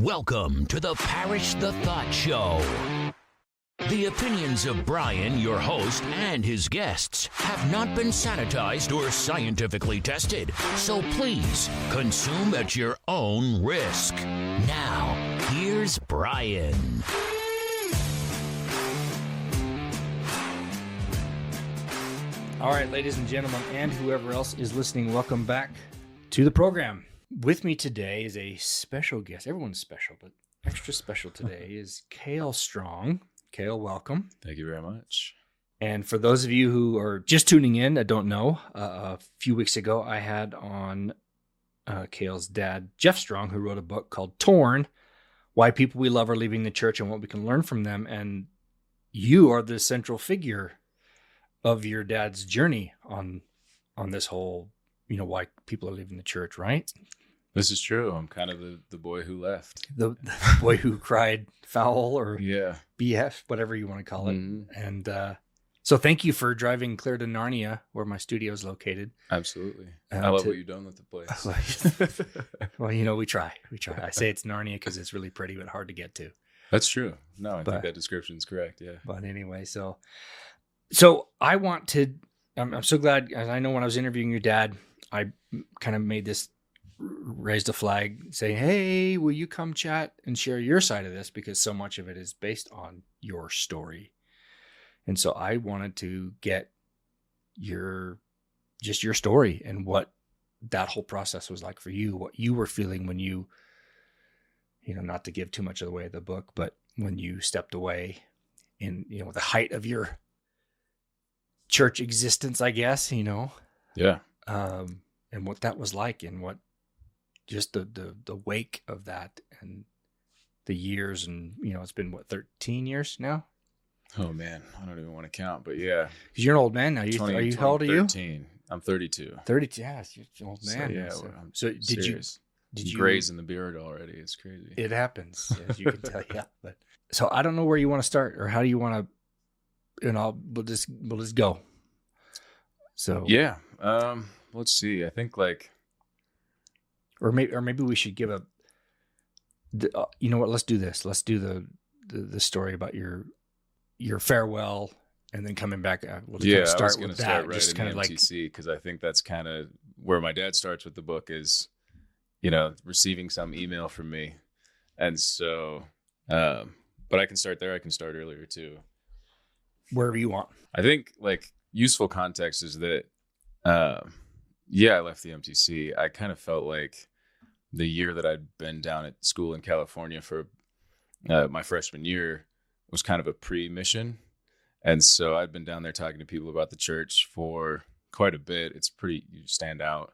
Welcome to the Parrish the Thought Show. The opinions of Brian, your host, and his guests have not been sanitized or scientifically tested, so please consume at your own risk. Now, here's Brian. All right, ladies and gentlemen, and whoever else is listening, welcome back to the program. With me today is a special guest. Everyone's special, but extra special today is Cale Strong. Cale, welcome. Thank you very much. And for those of you who are just tuning in, I don't know, a few weeks ago, I had on Cale's dad, Jeff Strong, who wrote a book called Torn, Why People We Love Are Leaving the Church and What We Can Learn from Them. And you are the central figure of your dad's journey on this whole, why people are leaving the church, right? This is true. I'm kind of the boy who left. The boy who cried foul or Yeah. BF, whatever you want to call it. Mm-hmm. And so thank you for driving clear to Narnia, where my studio is located. Absolutely. I love what you've done with the place. Well, we try. I say it's Narnia because it's really pretty but hard to get to. That's true. No, I think that description is correct. Yeah. But anyway, so I want to, I'm so glad, as I know when I was interviewing your dad, I kind of raised a flag saying, hey, will you come chat and share your side of this? Because so much of it is based on your story. And so I wanted to get your story and what that whole process was like for you, what you were feeling when you, not to give too much of the way of the book, but when you stepped away in, the height of your church existence, I guess, Yeah. And what that was like and what just the wake of that and the years. And, it's been 13 years now? Oh man, I don't even want to count, but yeah. Because you're an old man now. How old are you? 13. I'm 32. 32, yeah, you're an old man. So, yeah, so did you graze in the beard already? It's crazy. It happens, as you can tell. Yeah, but so I don't know where you want to start or how do you want to, we'll just go. So yeah, let's see. I think or maybe we should give you know what? Let's do this. Let's do the story about your farewell and then coming back. We'll just start with that. Start right just kind of MTC, because I think that's kind of where my dad starts with the book is, receiving some email from me, and so, but I can start there. I can start earlier too. Wherever you want. I think useful context is that, I left the MTC. I kind of felt like the year that I'd been down at school in California for my freshman year was kind of a pre-mission. And so I'd been down there talking to people about the church for quite a bit. It's you stand out.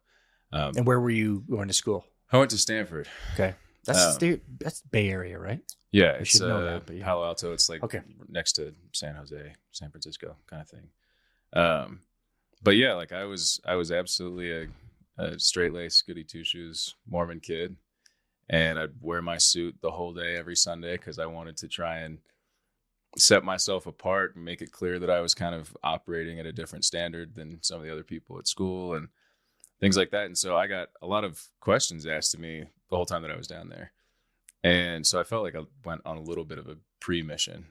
And where were you going to school? I went to Stanford. Okay. That's Bay Area, right? Yeah. It's Palo Alto. It's next to San Jose, San Francisco kind of thing. But yeah, I was absolutely a straight-laced, goody two-shoes Mormon kid, and I'd wear my suit the whole day every Sunday because I wanted to try and set myself apart and make it clear that I was kind of operating at a different standard than some of the other people at school and things like that. And so I got a lot of questions asked to me the whole time that I was down there, and so I felt like I went on a little bit of a pre-mission.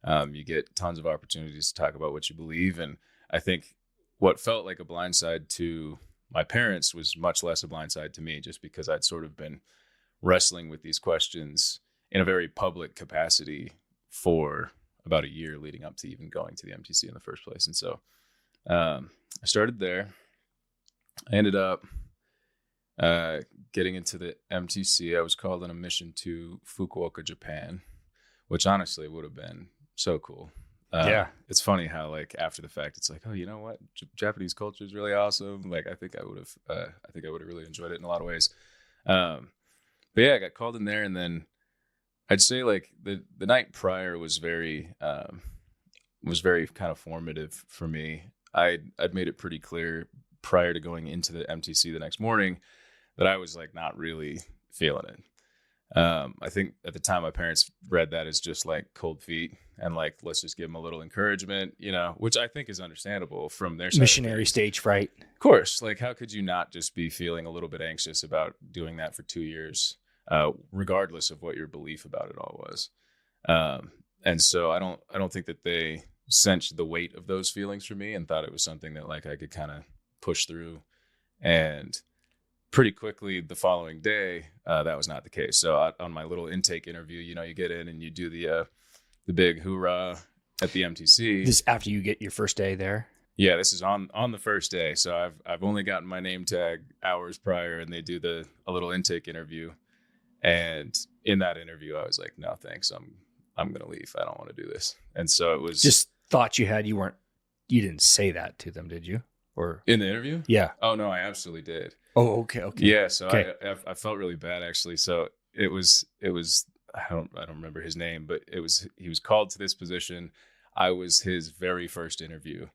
You get tons of opportunities to talk about what you believe, and I think what felt like a blindside to my parents was much less a blindside to me, just because I'd sort of been wrestling with these questions in a very public capacity for about a year leading up to even going to the MTC in the first place. And so I started there. I ended up getting into the MTC. I was called on a mission to Fukuoka, Japan, which honestly would have been so cool. Yeah. It's funny how after the fact, it's oh, you know what? Japanese culture is really awesome. I think I would have really enjoyed it in a lot of ways. But yeah, I got called in there, and then I'd say the night prior was very kind of formative for me. I'd made it pretty clear prior to going into the MTC the next morning that I was not really feeling it. I think at the time my parents read that as just cold feet and let's just give them a little encouragement, which I think is understandable from their side. Missionary stage fright. Of course. How could you not just be feeling a little bit anxious about doing that for 2 years? regardless of what your belief about it all was. And so I don't think that they sensed the weight of those feelings for me and thought it was something that like I could kind of push through. And pretty quickly the following day, that was not the case. So on my little intake interview, you get in and you do the big hoorah at the MTC. This after you get your first day there? Yeah, this is on the first day. So I've only gotten my name tag hours prior, and they do a little intake interview. And in that interview, I was like, no, thanks. I'm going to leave. I don't want to do this. And so it was just thought you didn't say that to them, did you? Or in the interview? Yeah. Oh no, I absolutely did. Oh, okay. Yeah. So okay. I felt really bad actually. So it was, I don't remember his name, but he was called to this position. I was his very first interview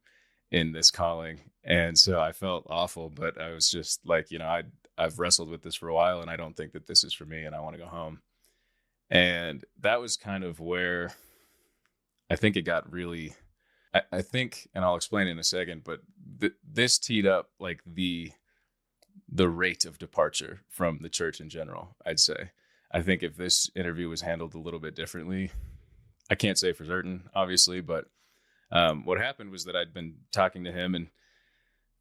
in this calling. And so I felt awful, but I was just like, I've wrestled with this for a while and I don't think that this is for me and I want to go home. And that was kind of where I think it got really, I think, and I'll explain in a second, but this teed up like the rate of departure from the church in general, I'd say. I think if this interview was handled a little bit differently, I can't say for certain, obviously, but what happened was that I'd been talking to him and,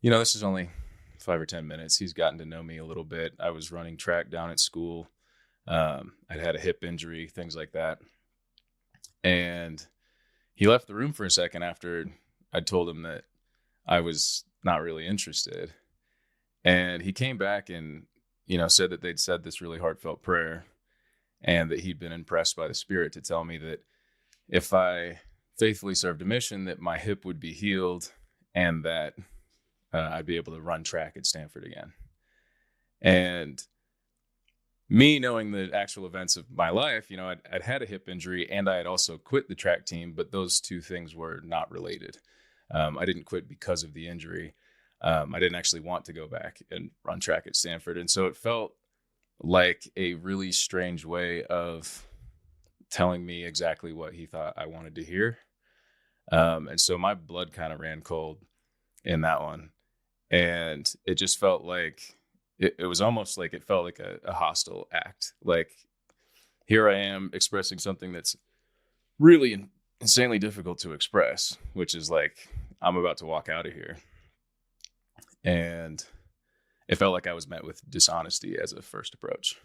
this is only 5 or 10 minutes. He's gotten to know me a little bit. I was running track down at school. I'd had a hip injury, things like that. And he left the room for a second after I told him that I was not really interested. And he came back and, said that they'd said this really heartfelt prayer and that he'd been impressed by the Spirit to tell me that if I faithfully served a mission, that my hip would be healed and that I'd be able to run track at Stanford again. And me knowing the actual events of my life, I'd had a hip injury and I had also quit the track team, but those two things were not related. I didn't quit because of the injury. I didn't actually want to go back and run track at Stanford. And so it felt like a really strange way of telling me exactly what he thought I wanted to hear. And so my blood kind of ran cold in that one. And it just felt like, it was almost like it felt like a hostile act. Like, here I am expressing something that's really insanely difficult to express, which is like, I'm about to walk out of here. And it felt like I was met with dishonesty as a first approach.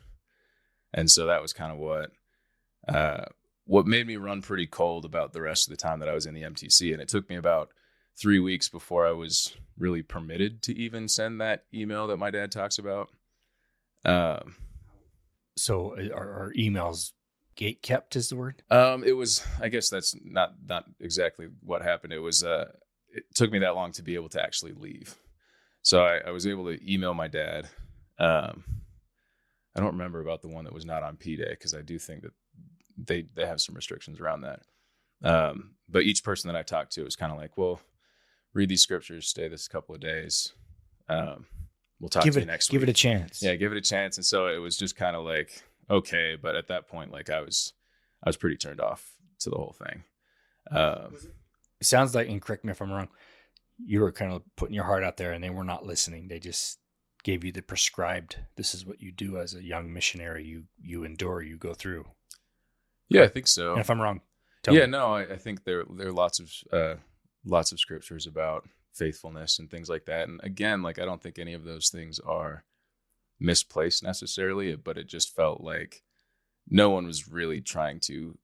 And so that was kind of what made me run pretty cold about the rest of the time that I was in the MTC. And it took me about 3 weeks before I was really permitted to even send that email that my dad talks about. So are emails gate kept is the word? It was, I guess that's not exactly what happened. It was, it took me that long to be able to actually leave. So I was able to email my dad. I don't remember about the one that was not on P-Day because I do think that they have some restrictions around that. But each person that I talked to was kind of like, well, read these scriptures, stay this a couple of days. We'll talk to you next week. Give it a chance. Yeah, give it a chance. And so it was just kind of like, okay. But at that point, like I was pretty turned off to the whole thing. It sounds like, and correct me if I'm wrong, you were kind of putting your heart out there and they were not listening. They just gave you the prescribed, this is what you do as a young missionary. You endure, you go through. Yeah, I think so. And if I'm wrong, tell me. No, I think there are lots of scriptures about faithfulness and things like that. And again, like, I don't think any of those things are misplaced necessarily, but it just felt like no one was really trying to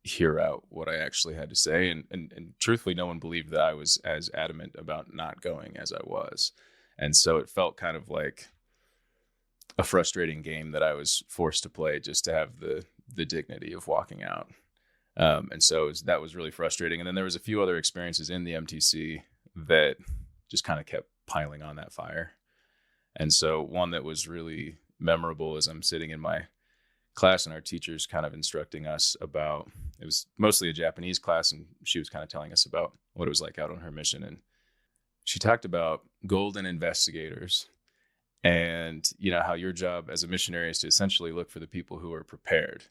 hear out what I actually had to say. And truthfully, no one believed that I was as adamant about not going as I was. And so it felt kind of like a frustrating game that I was forced to play just to have the dignity of walking out. And so that was really frustrating. And then there was a few other experiences in the MTC that just kind of kept piling on that fire. And so one that was really memorable is I'm sitting in my class and our teacher's kind of instructing us about, it was mostly a Japanese class, and she was kind of telling us about what it was like out on her mission. And she talked about golden investigators and, how your job as a missionary is to essentially look for the people who are prepared.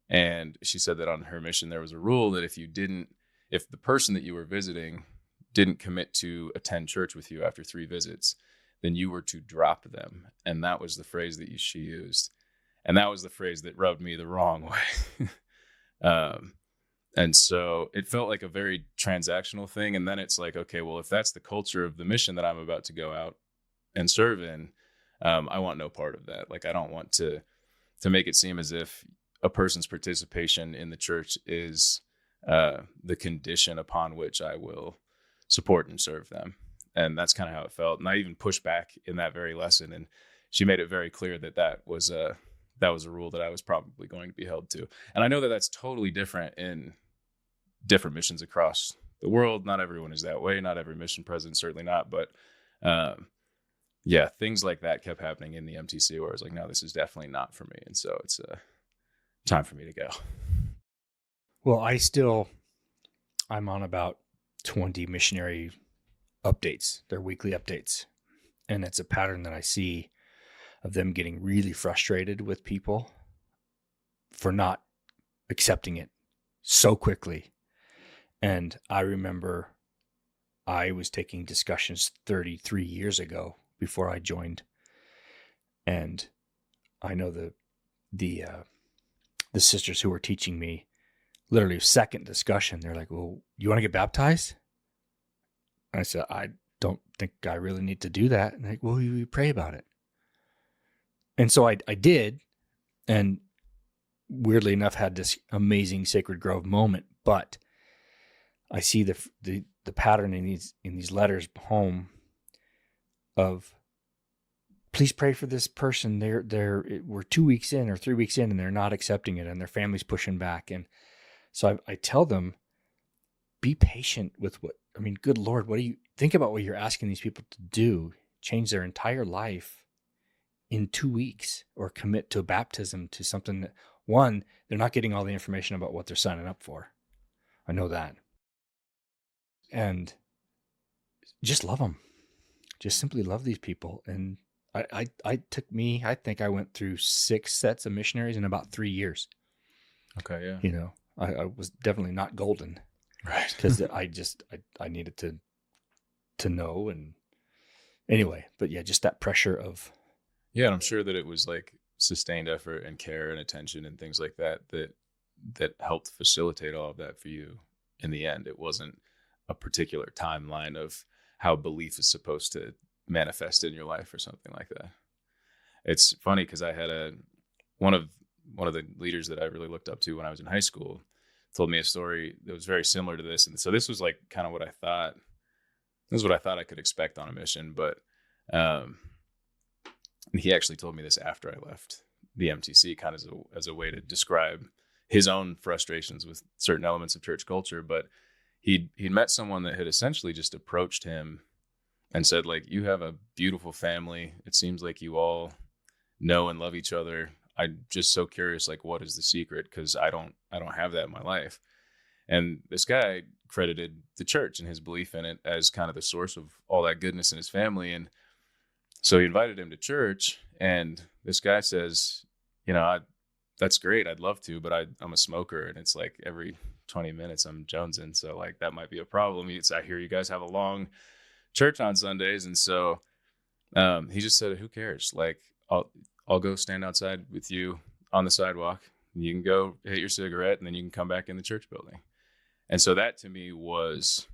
And she said that on her mission, there was a rule that if the person that you were visiting didn't commit to attend church with you after 3 visits, then you were to drop them. And that was the phrase that she used. And that was the phrase that rubbed me the wrong way. And so it felt like a very transactional thing. And then it's like, okay, well, if that's the culture of the mission that I'm about to go out and serve in, I want no part of that. Like, I don't want to make it seem as if a person's participation in the church is the condition upon which I will support and serve them. And that's kind of how it felt. And I even pushed back in that very lesson. And she made it very clear that that was a rule that I was probably going to be held to. And I know that that's totally different in different missions across the world. Not everyone is that way. Not every mission president, certainly not. But yeah, things like that kept happening in the MTC where I was like, no, this is definitely not for me. And so it's time for me to go. Well, I'm on about 20 missionary updates. They're weekly updates. And it's a pattern that I see of them getting really frustrated with people for not accepting it so quickly. And I remember I was taking discussions 33 years ago before I joined. And I know the sisters who were teaching me, literally second discussion, they're like, well, you want to get baptized? And I said, I don't think I really need to do that. And they're like, well, you pray about it. And so I did, and weirdly enough had this amazing Sacred Grove moment. But I see the pattern in these letters home of, please pray for this person. We're 2 weeks in or 3 weeks in, and they're not accepting it, and their family's pushing back. And so I tell them, be patient with good Lord, think about what you're asking these people to do, change their entire life in 2 weeks, or commit to a baptism, to something that, one, they're not getting all the information about what they're signing up for. I know that. And just love them. Just simply love these people. And I think I went through 6 sets of missionaries in about 3 years. Okay, yeah. I was definitely not golden. Right. Because I needed to know. And anyway, but yeah, just that pressure of. Yeah, and I'm sure that it was like sustained effort and care and attention and things like that helped facilitate all of that for you in the end. It wasn't a particular timeline of how belief is supposed to manifest in your life or something like that. It's funny because I had one of the leaders that I really looked up to when I was in high school told me a story that was very similar to this. And so this was like kind of what I thought. This is what I thought I could expect on a mission. But and he actually told me this after I left the MTC, kind of as a way to describe his own frustrations with certain elements of church culture. But he'd met someone that had essentially just approached him and said, like, you have a beautiful family. It seems like you all know and love each other. I'm just so curious, like, what is the secret? Because I don't have that in my life. And this guy credited the church and his belief in it as kind of the source of all that goodness in his family. And so he invited him to church, and this guy says, that's great. I'd love to, but I'm a smoker, and it's like every 20 minutes I'm jonesing. So like that might be a problem. I hear you guys have a long church on Sundays. And so he just said, who cares? Like, I'll go stand outside with you on the sidewalk. You can go hit your cigarette, and then you can come back in the church building. And so that to me was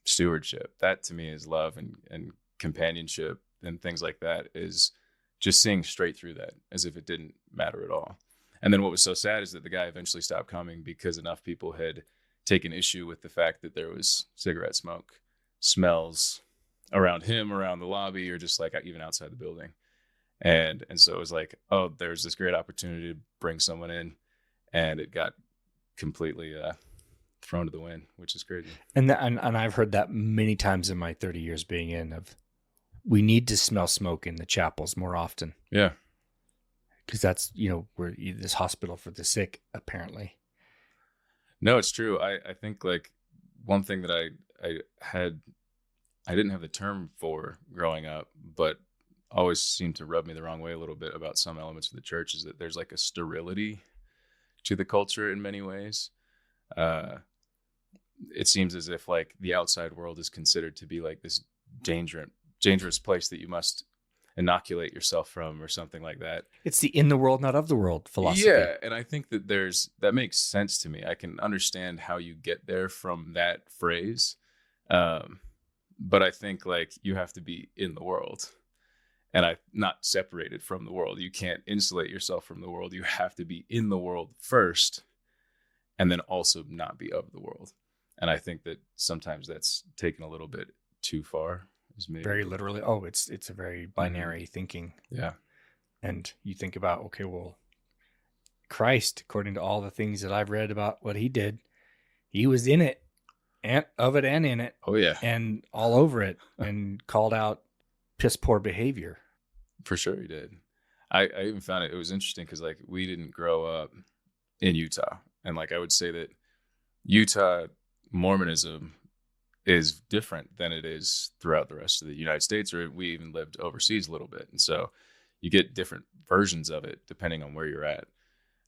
stewardship. That to me is love and companionship and things like that, is just seeing straight through that as if it didn't matter at all. And then what was so sad is that the guy eventually stopped coming because enough people had taken issue with the fact that there was cigarette smoke smells around him, around the lobby, or just like even outside the building. And so it was like, oh, there's this great opportunity to bring someone in, and it got completely thrown to the wind, which is crazy. And I've heard that many times in my 30 years being in, of we need to smell smoke in the chapels more often. Yeah. Because that's, we're this hospital for the sick, apparently. No, it's true. I think like one thing that I didn't have the term for growing up, but always seemed to rub me the wrong way a little bit about some elements of the church, is that there's like a sterility to the culture in many ways. It seems as if like the outside world is considered to be like this dangerous place that you must inoculate yourself from or something like that. It's the in the world, not of the world philosophy. Yeah, and I think that that makes sense to me. I can understand how you get there from that phrase. But I think like you have to be in the world and not separated from the world. You can't insulate yourself from the world. You have to be in the world first and then also not be of the world. And I think that sometimes that's taken a little bit too far. Very literally. Oh, it's a very binary thinking. Yeah. And you think about, okay, well, Christ, according to all the things that I've read about what he did, he was in it and of it and in it. Oh yeah. And all over it and called out piss poor behavior. For sure he did. I even found it was interesting because like we didn't grow up in Utah. And like I would say that Utah Mormonism is different than it is throughout the rest of the United States, or we even lived overseas a little bit. And so you get different versions of it depending on where you're at.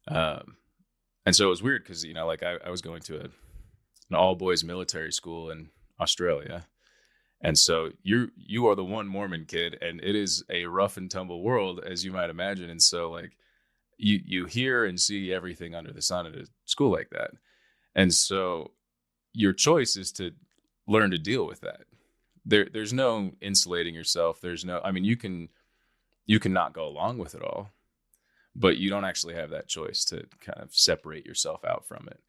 And so it was weird because, like I was going to an all boys military school in Australia. And so you are the one Mormon kid, and it is a rough and tumble world, as you might imagine. And so like you hear and see everything under the sun at a school like that. And so your choice is to learn to deal with that. There's no insulating yourself. You can not go along with it all, but you don't actually have that choice to kind of separate yourself out from it.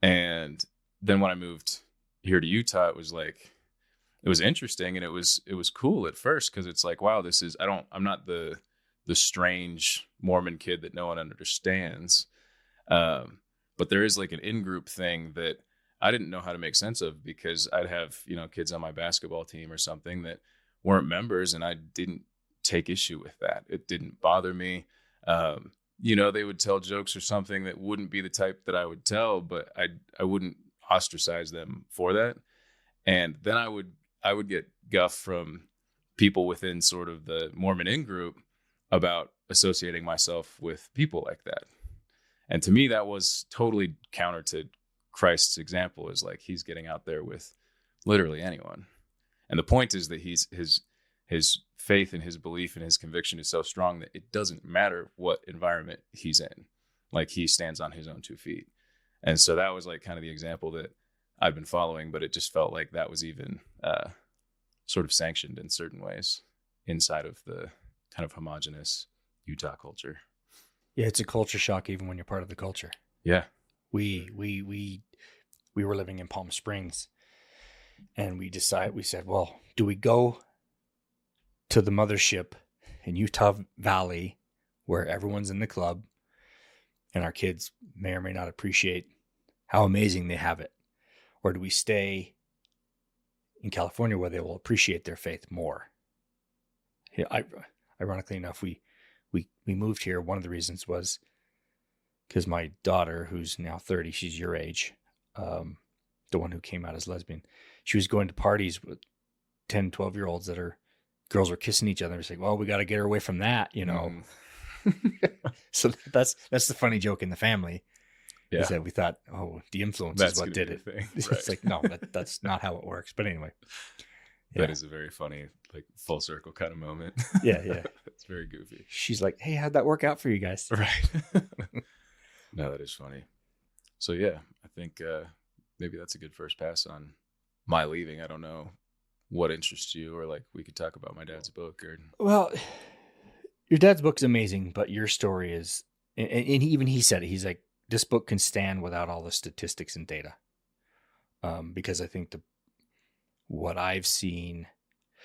And then when I moved here to Utah, it was interesting, and it was cool at first because it's like, wow, I'm not the strange Mormon kid that no one understands. But there is like an in-group thing that I didn't know how to make sense of because I'd have, kids on my basketball team or something that weren't members, and I didn't take issue with that. It didn't bother me. They would tell jokes or something that wouldn't be the type that I would tell, but I wouldn't ostracize them for that. And then I would get guff from people within sort of the Mormon in-group about associating myself with people like that. And to me, that was totally counter to Christ's example, is like he's getting out there with literally anyone. And the point is that his faith and his belief and his conviction is so strong that it doesn't matter what environment he's in. Like he stands on his own 2 feet. And so that was like kind of the example that I've been following, but it just felt like that was even sort of sanctioned in certain ways inside of the kind of homogenous Utah culture. Yeah, it's a culture shock even when you're part of the culture. Yeah. We were living in Palm Springs, and we said, well, do we go to the mothership in Utah Valley where everyone's in the club and our kids may or may not appreciate how amazing they have it? Or do we stay in California where they will appreciate their faith more? Yeah, ironically enough, we moved here. One of the reasons was because my daughter, who's now 30, she's your age, the one who came out as lesbian, she was going to parties with 10, 12-year-olds girls were kissing each other. It's like, well, we got to get her away from that, So that's the funny joke in the family. Yeah. Is that we thought, oh, the influence is what did it. Right. It's like, no, that's not how it works. But anyway. Yeah. That is a very funny, like full circle kind of moment. Yeah. It's very goofy. She's like, hey, how'd that work out for you guys? Right. No, that is funny. So yeah, I think maybe that's a good first pass on my leaving. I don't know what interests you, or like we could talk about my dad's book. Well, your dad's book's amazing, but your story is, and even he said it. He's like, this book can stand without all the statistics and data, because I think what I've seen,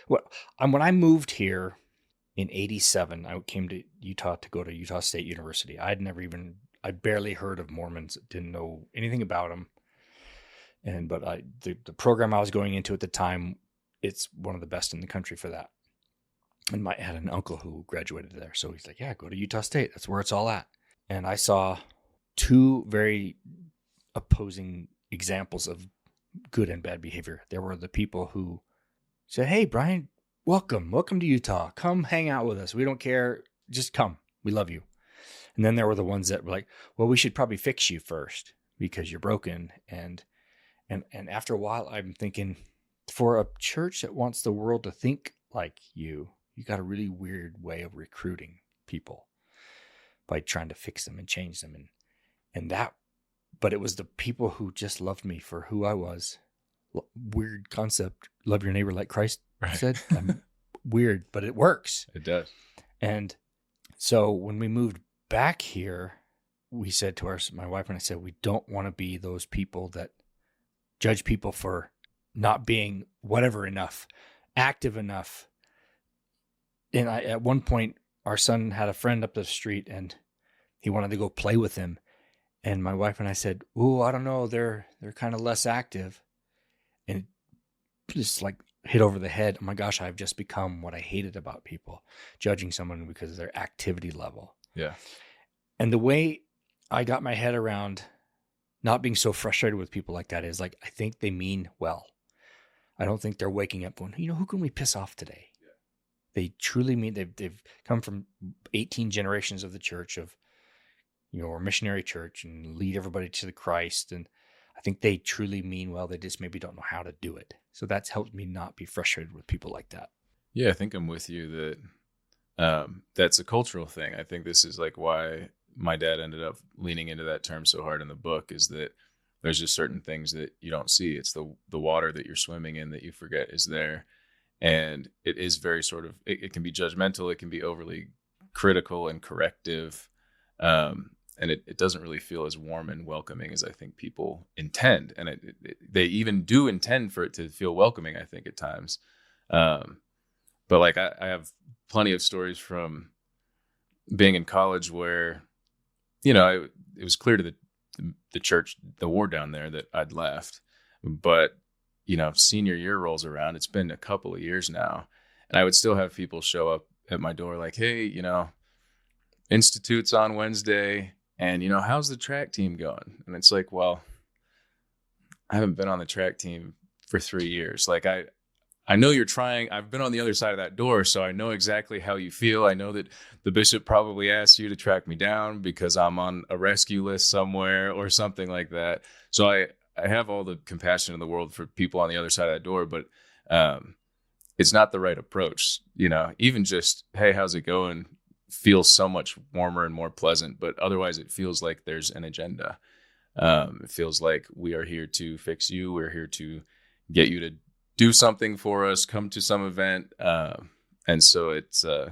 when I moved here in '87, I came to Utah to go to Utah State University. I barely heard of Mormons, didn't know anything about them. But the program I was going into at the time, it's one of the best in the country for that. And I had an uncle who graduated there. So he's like, yeah, go to Utah State. That's where it's all at. And I saw two very opposing examples of good and bad behavior. There were the people who said, hey, Brian, welcome to Utah. Come hang out with us. We don't care. Just come. We love you. And then there were the ones that were like, well, we should probably fix you first because you're broken. And after a while, I'm thinking, for a church that wants the world to think like you you got a really weird way of recruiting people by trying to fix them and change them. But it was the people who just loved me for who I was. Weird concept. Love your neighbor like Christ said. Weird, but it works. It does. And so when we moved back here, we said to my wife and I said, we don't want to be those people that judge people for not being whatever enough, active enough. And at one point, our son had a friend up the street and he wanted to go play with him. And my wife and I said, "Oh, I don't know. They're kind of less active." And it just like hit over the head. Oh my gosh, I've just become what I hated about people, judging someone because of their activity level. Yeah. And the way I got my head around not being so frustrated with people like that is like, I think they mean well. I don't think they're waking up going, who can we piss off today? Yeah. They truly mean they've come from 18 generations of the church of, or missionary church and lead everybody to the Christ. And I think they truly mean well. They just maybe don't know how to do it. So that's helped me not be frustrated with people like that. Yeah, I think I'm with you that that's a cultural thing. I think this is like why my dad ended up leaning into that term so hard in the book, is that there's just certain things that you don't see. It's the water that you're swimming in that you forget is there. And it is very sort of, it can be judgmental. It can be overly critical and corrective. And it doesn't really feel as warm and welcoming as I think people intend. And they even do intend for it to feel welcoming, I think, at times. But like I have plenty of stories from being in college where, it was clear to the church, the war down there, that I'd left. But, senior year rolls around. It's been a couple of years now. And I would still have people show up at my door like, hey, Institute's on Wednesday. And, how's the track team going? And it's like, well, I haven't been on the track team for 3 years. Like, I know you're trying. I've been on the other side of that door, so I know exactly how you feel. I know that the bishop probably asked you to track me down because I'm on a rescue list somewhere or something like that. So I have all the compassion in the world for people on the other side of that door, but it's not the right approach. Even just, hey, how's it going? Feels so much warmer and more pleasant, but otherwise it feels like there's an agenda. It feels like we are here to fix you. We're here to get you to do something for us, come to some event. And so it's, I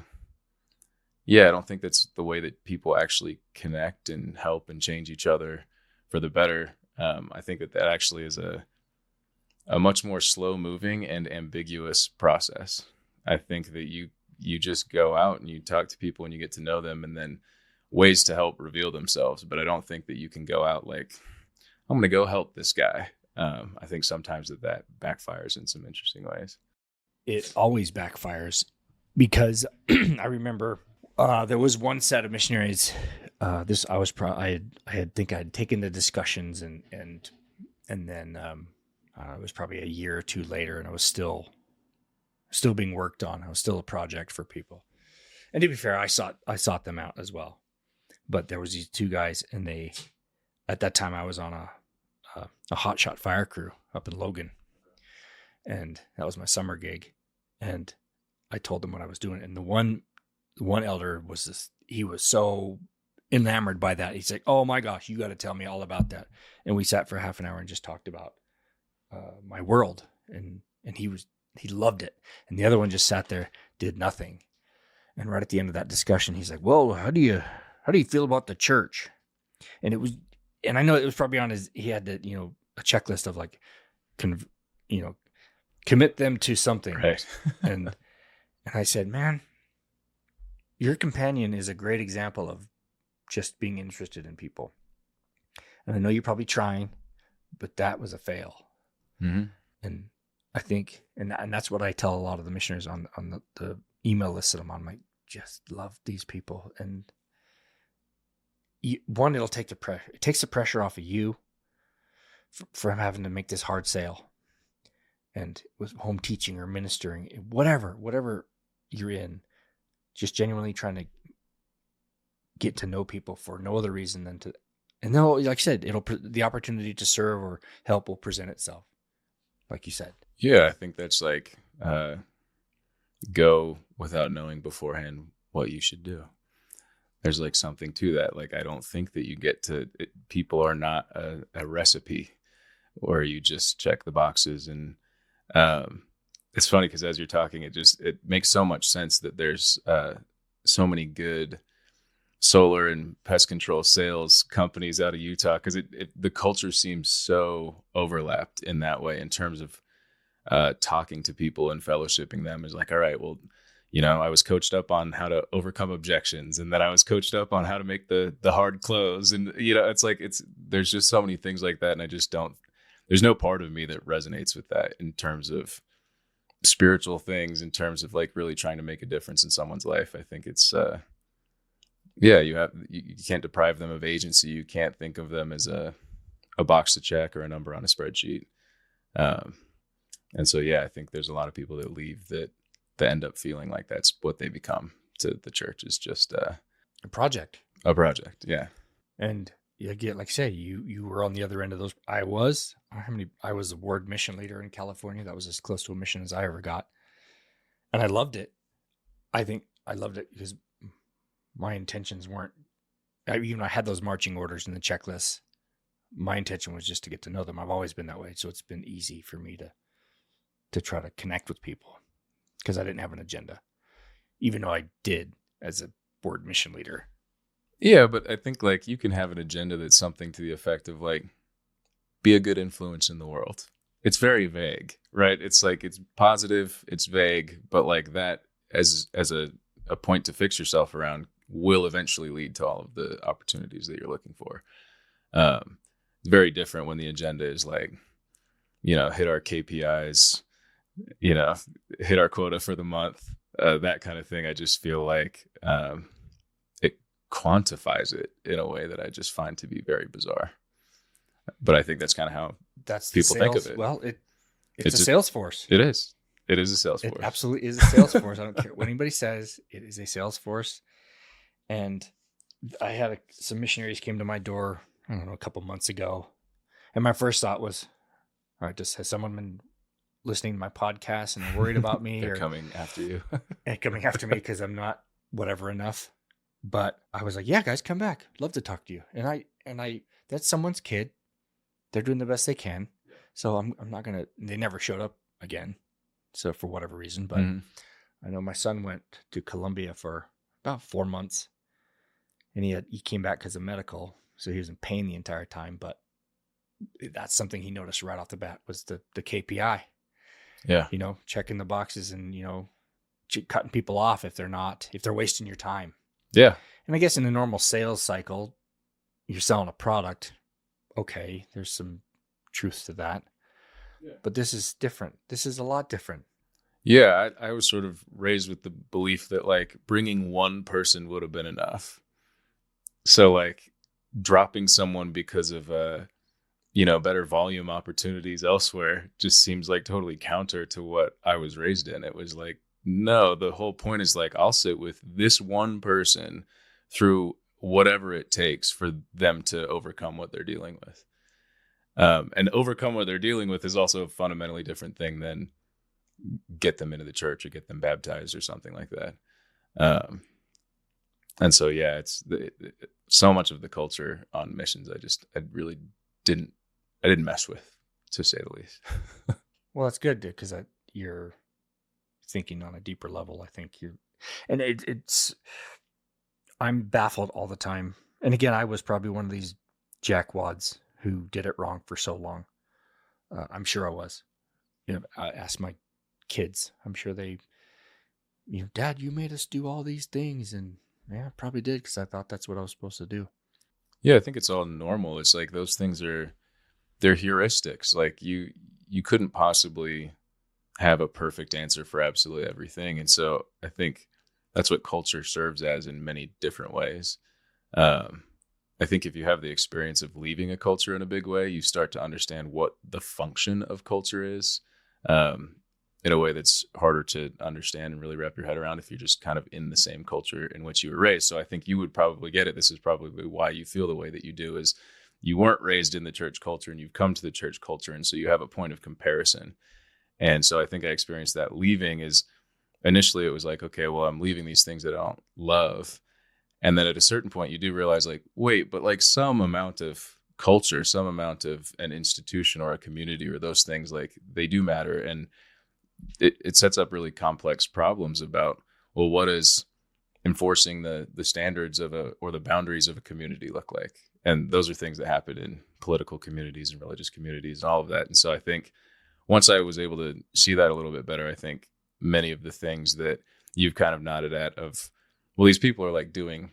don't think that's the way that people actually connect and help and change each other for the better. I think that actually is a much more slow moving and ambiguous process. I think that you just go out and you talk to people and you get to know them, and then ways to help reveal themselves. But I don't think that you can go out like, I'm going to go help this guy. I think sometimes that backfires in some interesting ways. It always backfires because I remember there was one set of missionaries. I had taken the discussions and then it was probably a year or two later, and I was still being worked on. I was still a project for people. And to be fair, I sought them out as well. But there was these two guys, and at that time I was on a hotshot fire crew up in Logan. And that was my summer gig. And I told them what I was doing. And the one elder he was so enamored by that. He's like, "Oh my gosh, you got to tell me all about that." And we sat for half an hour and just talked about my world. And he loved it. And the other one just sat there, did nothing. And right at the end of that discussion, he's like, "Well, how do you feel about the church?" And I know it was probably he had to, a checklist of like, commit them to something. Right. and I said, "Man, your companion is a great example of just being interested in people. And I know you're probably trying, but that was a fail." Mm-hmm. And I think, and that's what I tell a lot of the missionaries on the email list that I'm on. I just love these people. And it'll take it takes the pressure off of you from having to make this hard sale. And with home teaching or ministering, whatever you're in, just genuinely trying to get to know people for no other reason than to, and then, like I said, the opportunity to serve or help will present itself, like you said. Yeah, I think that's like go without knowing beforehand what you should do. There's like something to that. Like, I don't think that you get to, people are not a recipe where you just check the boxes. And it's funny because as you're talking, it makes so much sense that there's so many good solar and pest control sales companies out of Utah, because the culture seems so overlapped in that way in terms of talking to people and fellowshipping them. Is like, all right, well, I was coached up on how to overcome objections, and then I was coached up on how to make the hard close. And, it's like, there's just so many things like that. And there's no part of me that resonates with that in terms of spiritual things, in terms of like really trying to make a difference in someone's life. I think it's, you can't deprive them of agency. You can't think of them as a box to check or a number on a spreadsheet. And so, I think there's a lot of people that leave that end up feeling like that's what they become to the church, is just a project. A project, yeah. And again, like I say, you were on the other end of those. I was the ward mission leader in California. That was as close to a mission as I ever got, and I loved it. I think I loved it because my intentions weren't. I had those marching orders and the checklists. My intention was just to get to know them. I've always been that way, so it's been easy for me to try to connect with people, because I didn't have an agenda, even though I did as a board mission leader. Yeah, but I think like you can have an agenda that's something to the effect of like, be a good influence in the world. It's very vague, right? It's like, it's positive, it's vague, but like that as a point to fix yourself around will eventually lead to all of the opportunities that you're looking for. It's very different when the agenda is like, hit our KPIs, hit our quota for the month, that kind of thing. I just feel like it quantifies it in a way that I just find to be very bizarre. But I think that's kind of how people think of it. Well, it's a sales force. It is. It is a sales force. It absolutely is a sales force. I don't care what anybody says. It is a sales force. And I had some missionaries came to my door, I don't know, a couple months ago. And my first thought was, all right, has someone been listening to my podcast and worried about me? They're coming after you. And coming after me because I'm not whatever enough. But I was like, yeah, guys, come back. Love to talk to you. And I that's someone's kid. They're doing the best they can. So I'm not going to, they never showed up again. So for whatever reason, but I know my son went to Colombia for about 4 months, and he came back because of medical. So he was in pain the entire time, but that's something he noticed right off the bat was the KPI. Yeah. Checking the boxes and, cutting people off if they're wasting your time. Yeah. And I guess in a normal sales cycle, you're selling a product. Okay. There's some truth to that. Yeah. But this is different. This is a lot different. Yeah. I was sort of raised with the belief that like bringing one person would have been enough. So like dropping someone because of, better volume opportunities elsewhere just seems like totally counter to what I was raised in. It was like, no, the whole point is like, I'll sit with this one person through whatever it takes for them to overcome what they're dealing with. And overcome what they're dealing with is also a fundamentally different thing than get them into the church or get them baptized or something like that. And so, it's so much of the culture on missions. I really didn't mess with, to say the least. Well, that's good because you're thinking on a deeper level. I think I'm baffled all the time. And again, I was probably one of these jackwads who did it wrong for so long. I'm sure I was. I asked my kids. I'm sure they, Dad, you made us do all these things, and yeah, I probably did because I thought that's what I was supposed to do. Yeah, I think it's all normal. It's like those things they're heuristics. Like you couldn't possibly have a perfect answer for absolutely everything. And so I think that's what culture serves as in many different ways. I think if you have the experience of leaving a culture in a big way, you start to understand what the function of culture is in a way that's harder to understand and really wrap your head around if you're just kind of in the same culture in which you were raised. So I think you would probably get it. This is probably why you feel the way that you do, is you weren't raised in the church culture and you've come to the church culture. And so you have a point of comparison. And so I think I experienced that leaving is initially it was like, okay, well, I'm leaving these things that I don't love. And then at a certain point you do realize like, wait, but like some amount of culture, some amount of an institution or a community or those things, like they do matter. And it sets up really complex problems about, well, what does enforcing the standards of or the boundaries of a community look like? And those are things that happen in political communities and religious communities and all of that. And so I think once I was able to see that a little bit better, I think many of the things that you've kind of nodded at of, well, these people are like doing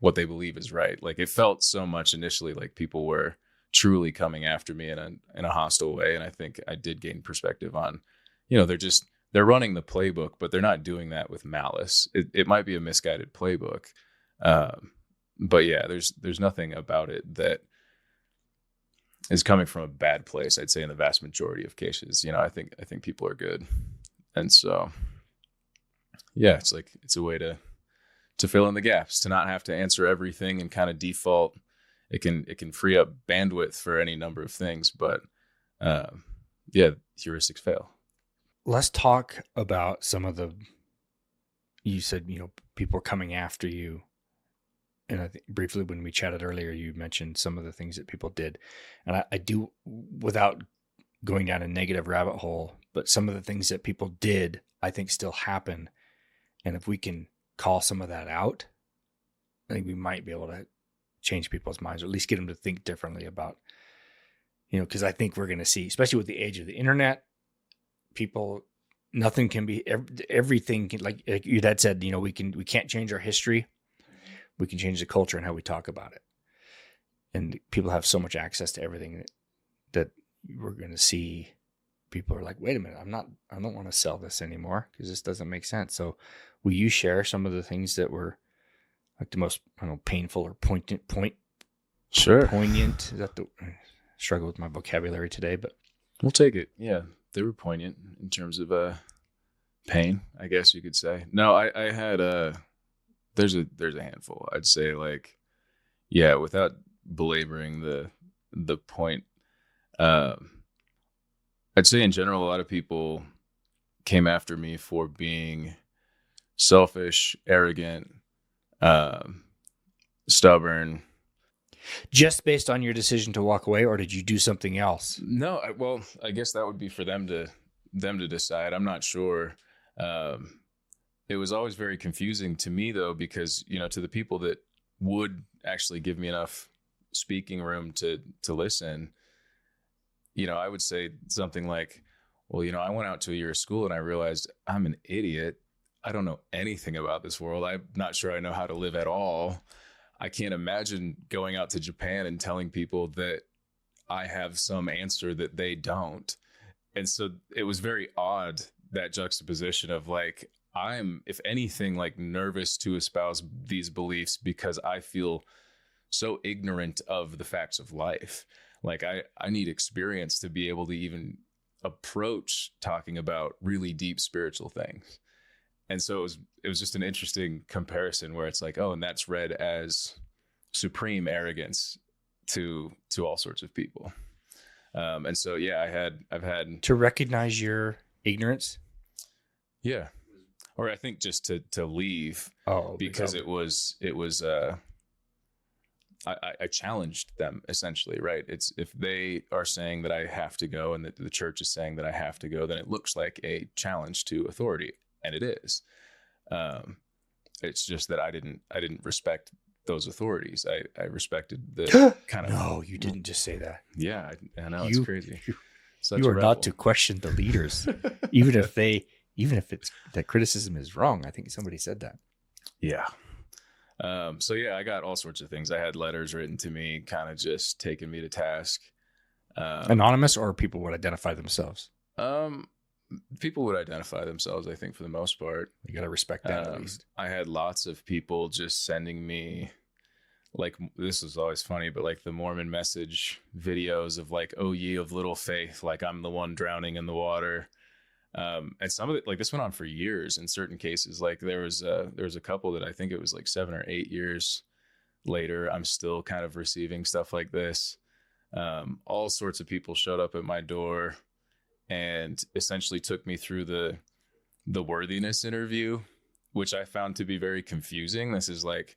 what they believe is right. Like it felt so much initially like people were truly coming after me in a hostile way. And I think I did gain perspective on, they're running the playbook, but they're not doing that with malice. It might be a misguided playbook. But yeah, there's nothing about it that is coming from a bad place. I'd say in the vast majority of cases, I think people are good. And so, yeah, it's a way to fill in the gaps, to not have to answer everything and kind of default. It can free up bandwidth for any number of things, but heuristics fail. Let's talk about some of you said, people are coming after you. And I think briefly when we chatted earlier, you mentioned some of the things that people did. And I do, without going down a negative rabbit hole, but some of the things that people did, I think still happen. And if we can call some of that out, I think we might be able to change people's minds, or at least get them to think differently about, because I think we're going to see, especially with the age of the internet, nothing can be, everything can, like your dad said, we can't change our history. We can change the culture and how we talk about it. And people have so much access to everything that we're going to see. People are like, wait a minute, I don't want to sell this anymore because this doesn't make sense. So will you share some of the things that were like the most, painful or poignant? Sure. Poignant. Is that I struggle with my vocabulary today, but we'll take it. Yeah. They were poignant in terms of pain, I guess you could say. No, I had there's a handful. I'd say without belaboring the point, I'd say in general, a lot of people came after me for being selfish, arrogant, stubborn. Just based on your decision to walk away, or did you do something else? No, I guess that would be for them to decide. I'm not sure. It was always very confusing to me though, because, to the people that would actually give me enough speaking room to listen, I would say something like, well, I went out to a year of school and I realized I'm an idiot. I don't know anything about this world. I'm not sure I know how to live at all. I can't imagine going out to Japan and telling people that I have some answer that they don't. And so it was very odd, that juxtaposition of like, I'm, if anything, like nervous to espouse these beliefs because I feel so ignorant of the facts of life. Like I need experience to be able to even approach talking about really deep spiritual things. And so it was just an interesting comparison where it's like, oh, and that's read as supreme arrogance to all sorts of people. And so, yeah, I've had to recognize your ignorance. Yeah. Or I think just to leave. Oh, because it was I challenged them essentially, right? It's if they are saying that I have to go and that the church is saying that I have to go, then it looks like a challenge to authority, and it is. It's just that I didn't respect those authorities. I respected the kind of. No, you didn't just say that. Yeah, I know, it's crazy. You are not to question the leaders, even if it's that criticism is wrong. I think somebody said that. Yeah. So yeah, I got all sorts of things. I had letters written to me, kind of just taking me to task. Anonymous, or people would identify themselves? People would identify themselves, I think, for the most part. You got to respect that at least. I had lots of people just sending me, like, this was always funny, but like the Mormon message videos of like, oh, ye of little faith, like I'm the one drowning in the water. And some of it, like this went on for years in certain cases. Like there was a couple that I think it was like 7 or 8 years later, I'm still kind of receiving stuff like this. All sorts of people showed up at my door and essentially took me through the the worthiness interview, which I found to be very confusing. This is like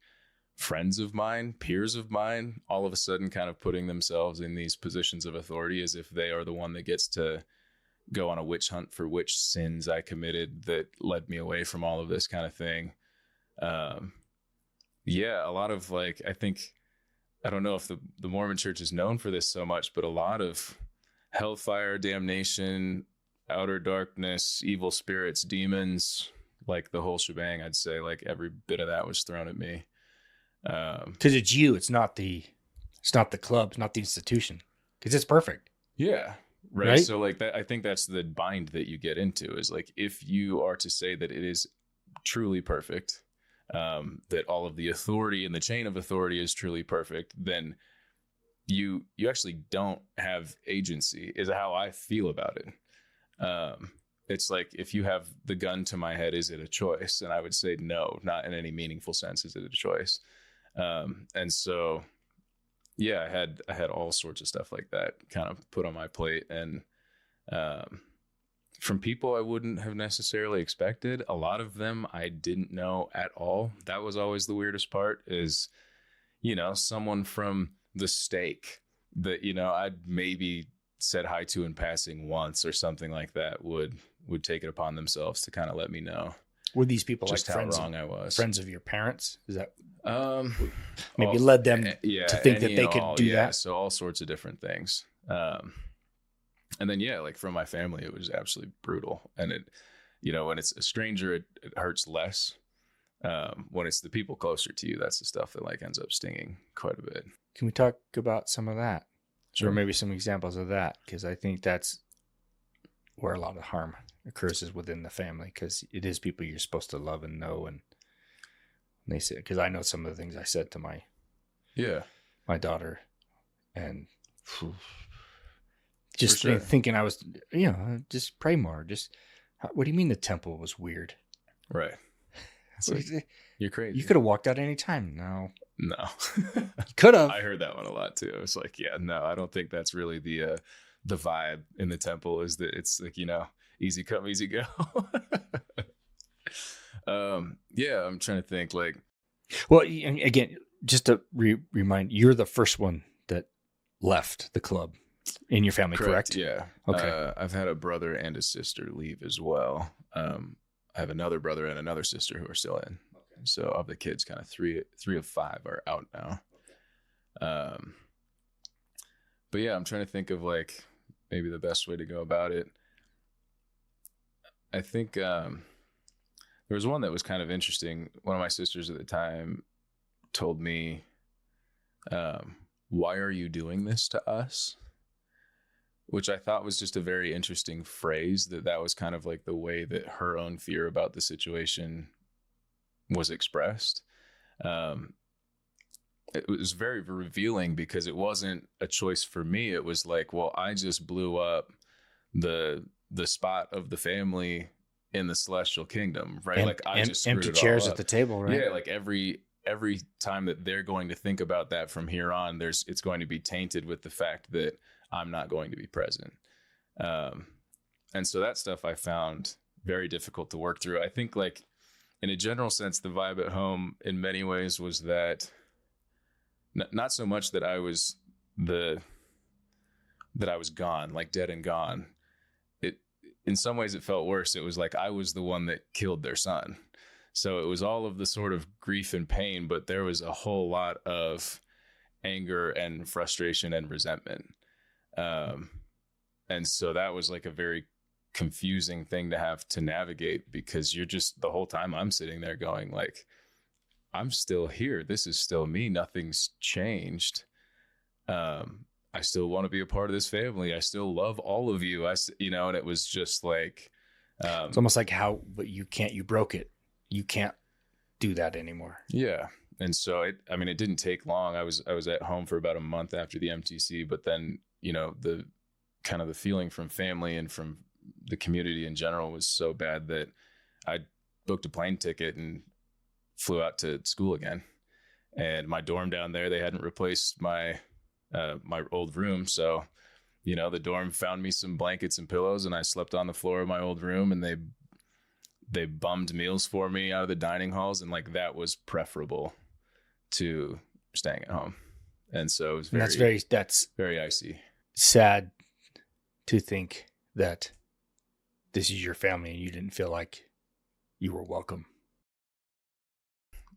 friends of mine, peers of mine, all of a sudden kind of putting themselves in these positions of authority as if they are the one that gets to go on a witch hunt for which sins I committed that led me away from all of this kind of thing. Yeah, a lot of like, I don't know if the Mormon church is known for this so much, but a lot of hellfire, damnation, outer darkness, evil spirits, demons, like the whole shebang, I'd say like every bit of that was thrown at me. Because it's you, it's not the club, it's not the institution, because it's perfect. Yeah. Right. So like that, I think that's the bind that you get into is like, if you are to say that it is truly perfect, that all of the authority and the chain of authority is truly perfect, then you actually don't have agency, is how I feel about it. It's like, if you have the gun to my head, is it a choice? And I would say no, not in any meaningful sense is it a choice. And so, yeah, I had all sorts of stuff like that kind of put on my plate, and from people I wouldn't have necessarily expected. A lot of them I didn't know at all. That was always the weirdest part is, someone from the stake that, I'd maybe said hi to in passing once or something like that would take it upon themselves to kind of let me know. Were these people just like how wrong I was? Friends of your parents? Is that maybe led them to think that they could do that? So all sorts of different things. And then, like from my family, it was absolutely brutal. And it, when it's a stranger, it hurts less. When it's the people closer to you, that's the stuff that like ends up stinging quite a bit. Can we talk about some of that? Sure. Or maybe some examples of that? Because I think that's where a lot of harm occurs, is within the family, because it is people you're supposed to love and know. And they say, because I know some of the things I said to my daughter, and just thinking I was, just pray more. Just, what do you mean the temple was weird? Right. Like, you're crazy. You could have walked out any time. No. You could have. I heard that one a lot too. I was like, no, I don't think that's really the vibe in the temple, is that it's like, easy come, easy go. I'm trying to think like, well, again, just to remind, you're the first one that left the club in your family, correct? Yeah. Okay. I've had a brother and a sister leave as well. I have another brother and another sister who are still in. Okay. So of the kids, kind of three of five are out now. But yeah, I'm trying to think of like maybe the best way to go about it. I think there was one that was kind of interesting. One of my sisters at the time told me, "Why are you doing this to us?" Which I thought was just a very interesting phrase, that was kind of like the way that her own fear about the situation was expressed. It was very revealing, because it wasn't a choice for me. It was like, well, I just blew up the spot of the family in the celestial kingdom, right? And, like I just screwed empty it chairs all at up. the table, right? Yeah, like every time that they're going to think about that from here on, it's going to be tainted with the fact that I'm not going to be present. And so that stuff I found very difficult to work through. I think like in a general sense, the vibe at home in many ways was that not so much that I was gone, like dead and gone. In some ways it felt worse. It was like I was the one that killed their son. So it was all of the sort of grief and pain, but there was a whole lot of anger and frustration and resentment. And so that was like a very confusing thing to have to navigate, because you're just, the whole time I'm sitting there going like, I'm still here. This is still me. Nothing's changed. I still want to be a part of this family. I still love all of you. And it was just like, it's almost like but you broke it. You can't do that anymore. Yeah. And so it didn't take long. I was at home for about a month after the MTC, but then, the kind of the feeling from family and from the community in general was so bad that I booked a plane ticket and flew out to school again. And my dorm down there, they hadn't replaced my old room. So, the dorm found me some blankets and pillows, and I slept on the floor of my old room, and they bummed meals for me out of the dining halls, and like that was preferable to staying at home. And so it was that's very icy. Sad to think that this is your family and you didn't feel like you were welcome.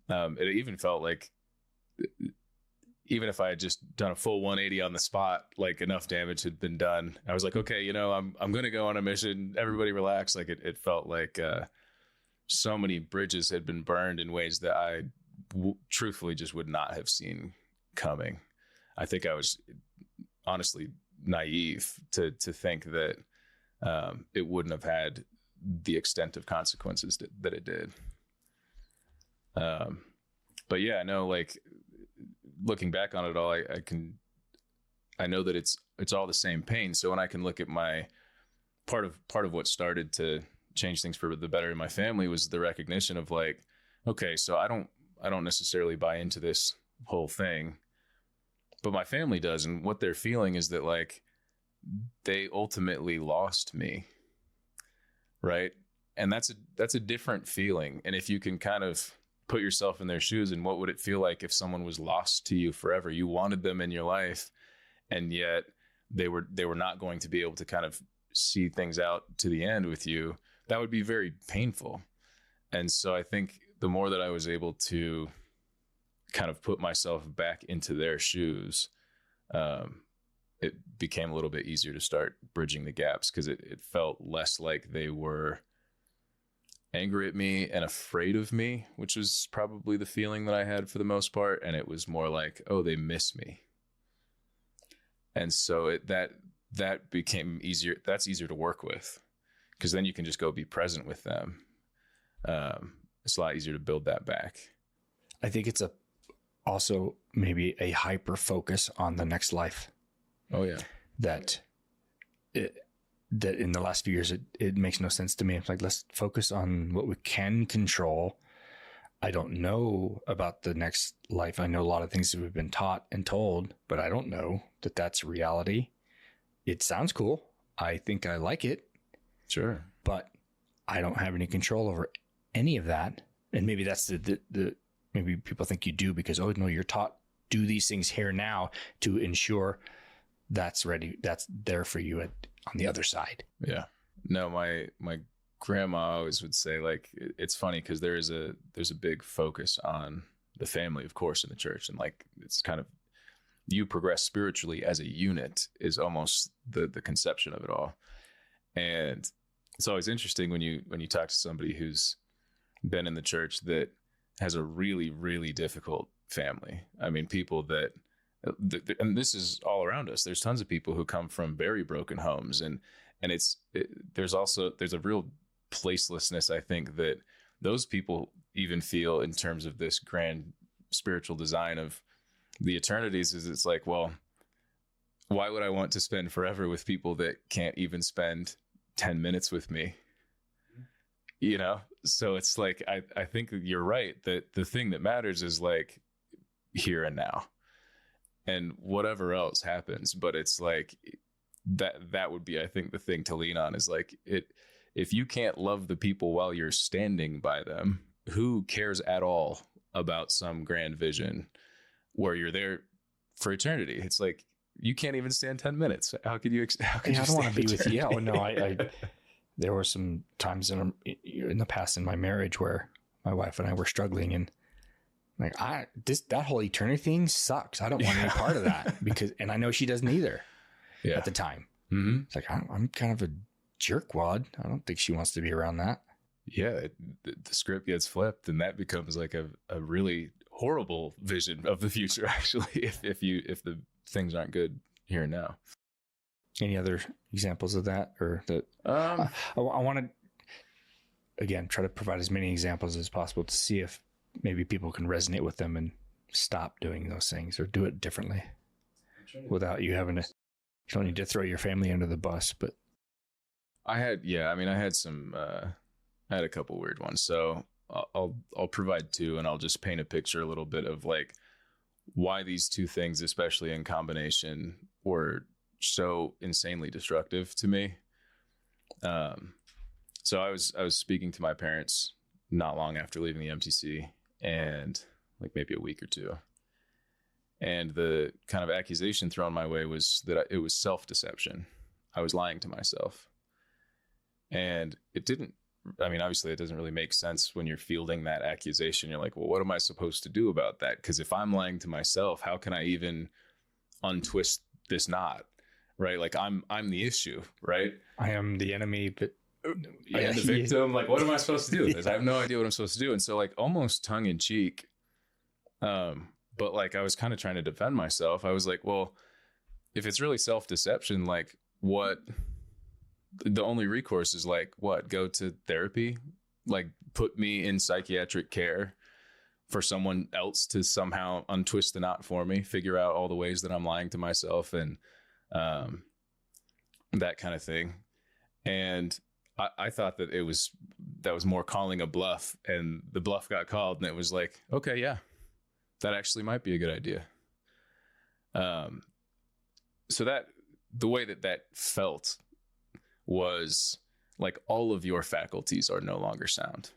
It even felt like, even if I had just done a full 180 on the spot, like enough damage had been done. I was like, okay, I'm going to go on a mission. Everybody relax. Like it felt like so many bridges had been burned in ways that I truthfully just would not have seen coming. I think I was honestly naive to think that it wouldn't have had the extent of consequences that it did. But yeah, I know, like, looking back on it all, I know that it's all the same pain. So when I can look at my part of what started to change things for the better in my family was the recognition of like, okay, so I don't necessarily buy into this whole thing, but my family does. And what they're feeling is that like they ultimately lost me. Right. And that's a different feeling. And if you can kind of put yourself in their shoes, and what would it feel like if someone was lost to you forever? You wanted them in your life, and yet they were not going to be able to kind of see things out to the end with you. That would be very painful. And so I think the more that I was able to kind of put myself back into their shoes, it became a little bit easier to start bridging the gaps, because it felt less like they were angry at me and afraid of me, which was probably the feeling that I had for the most part. And it was more like, oh, they miss me. And so that became easier. That's easier to work with, because then you can just go be present with them. It's a lot easier to build that back. I think it's also maybe a hyper focus on the next life. Oh yeah. That in the last few years, it makes no sense to me. It's like, let's focus on what we can control. I don't know about the next life. I know a lot of things that we've been taught and told, but I don't know that that's reality. It sounds cool. I think I like it. Sure. But I don't have any control over any of that. And maybe that's the maybe people think you do, because, oh no, you're taught do these things here now to ensure that's ready. That's there for you on the other side. Yeah. No, my grandma always would say, like, it's funny because there's a big focus on the family, of course, in the church. And like, it's kind of, you progress spiritually as a unit is almost the conception of it all. And it's always interesting when you talk to somebody who's been in the church that has a really, really difficult family. I mean, people that, and this is all around us. There's tons of people who come from very broken homes, and there's a real placelessness, I think, that those people even feel in terms of this grand spiritual design of the eternities. Is it's like, well, why would I want to spend forever with people that can't even spend 10 minutes with me? So it's like, I think you're right that the thing that matters is like here and now, and whatever else happens. But it's like that would be, I think, the thing to lean on is like, if you can't love the people while you're standing by them, who cares at all about some grand vision where you're there for eternity? It's like, you can't even stand 10 minutes. How could you? I don't want to be with you. Yeah, well, no, I there were some times in the past in my marriage where my wife and I were struggling, and like, that whole eternity thing sucks. I don't want any part of that, and I know she doesn't either at the time. Mm-hmm. It's like, I'm kind of a jerkwad. I don't think she wants to be around that. Yeah. The script gets flipped, and that becomes like a really horrible vision of the future, actually, if the things aren't good here and now. Any other examples of that, or that? I want to, again, try to provide as many examples as possible to see if maybe people can resonate with them and stop doing those things or do it differently without you having to. You don't need to throw your family under the bus, but I had some. I had a couple weird ones, so I'll provide two, and I'll just paint a picture a little bit of like why these two things, especially in combination, were so insanely destructive to me. So I was speaking to my parents not long after leaving the MTC, and like maybe a week or two. And the kind of accusation thrown my way was that it was self-deception. I was lying to myself. And it didn't, I mean, obviously it doesn't really make sense when you're fielding that accusation. You're like, well, what am I supposed to do about that? Because if I'm lying to myself, how can I even untwist this knot? Right? Like I'm the issue, right? I am the enemy, but I am the victim. Like, what am I supposed to do with this? I have no idea what I'm supposed to do. And so like almost tongue in cheek, but like I was kind of trying to defend myself. I was like, well, if it's really self-deception, like what the only recourse is like, what, go to therapy, like put me in psychiatric care for someone else to somehow untwist the knot for me, figure out all the ways that I'm lying to myself and that kind of thing. And I thought that that was more calling a bluff, and the bluff got called, and it was like, okay, yeah, that actually might be a good idea. So that the way that felt was like all of your faculties are no longer sound.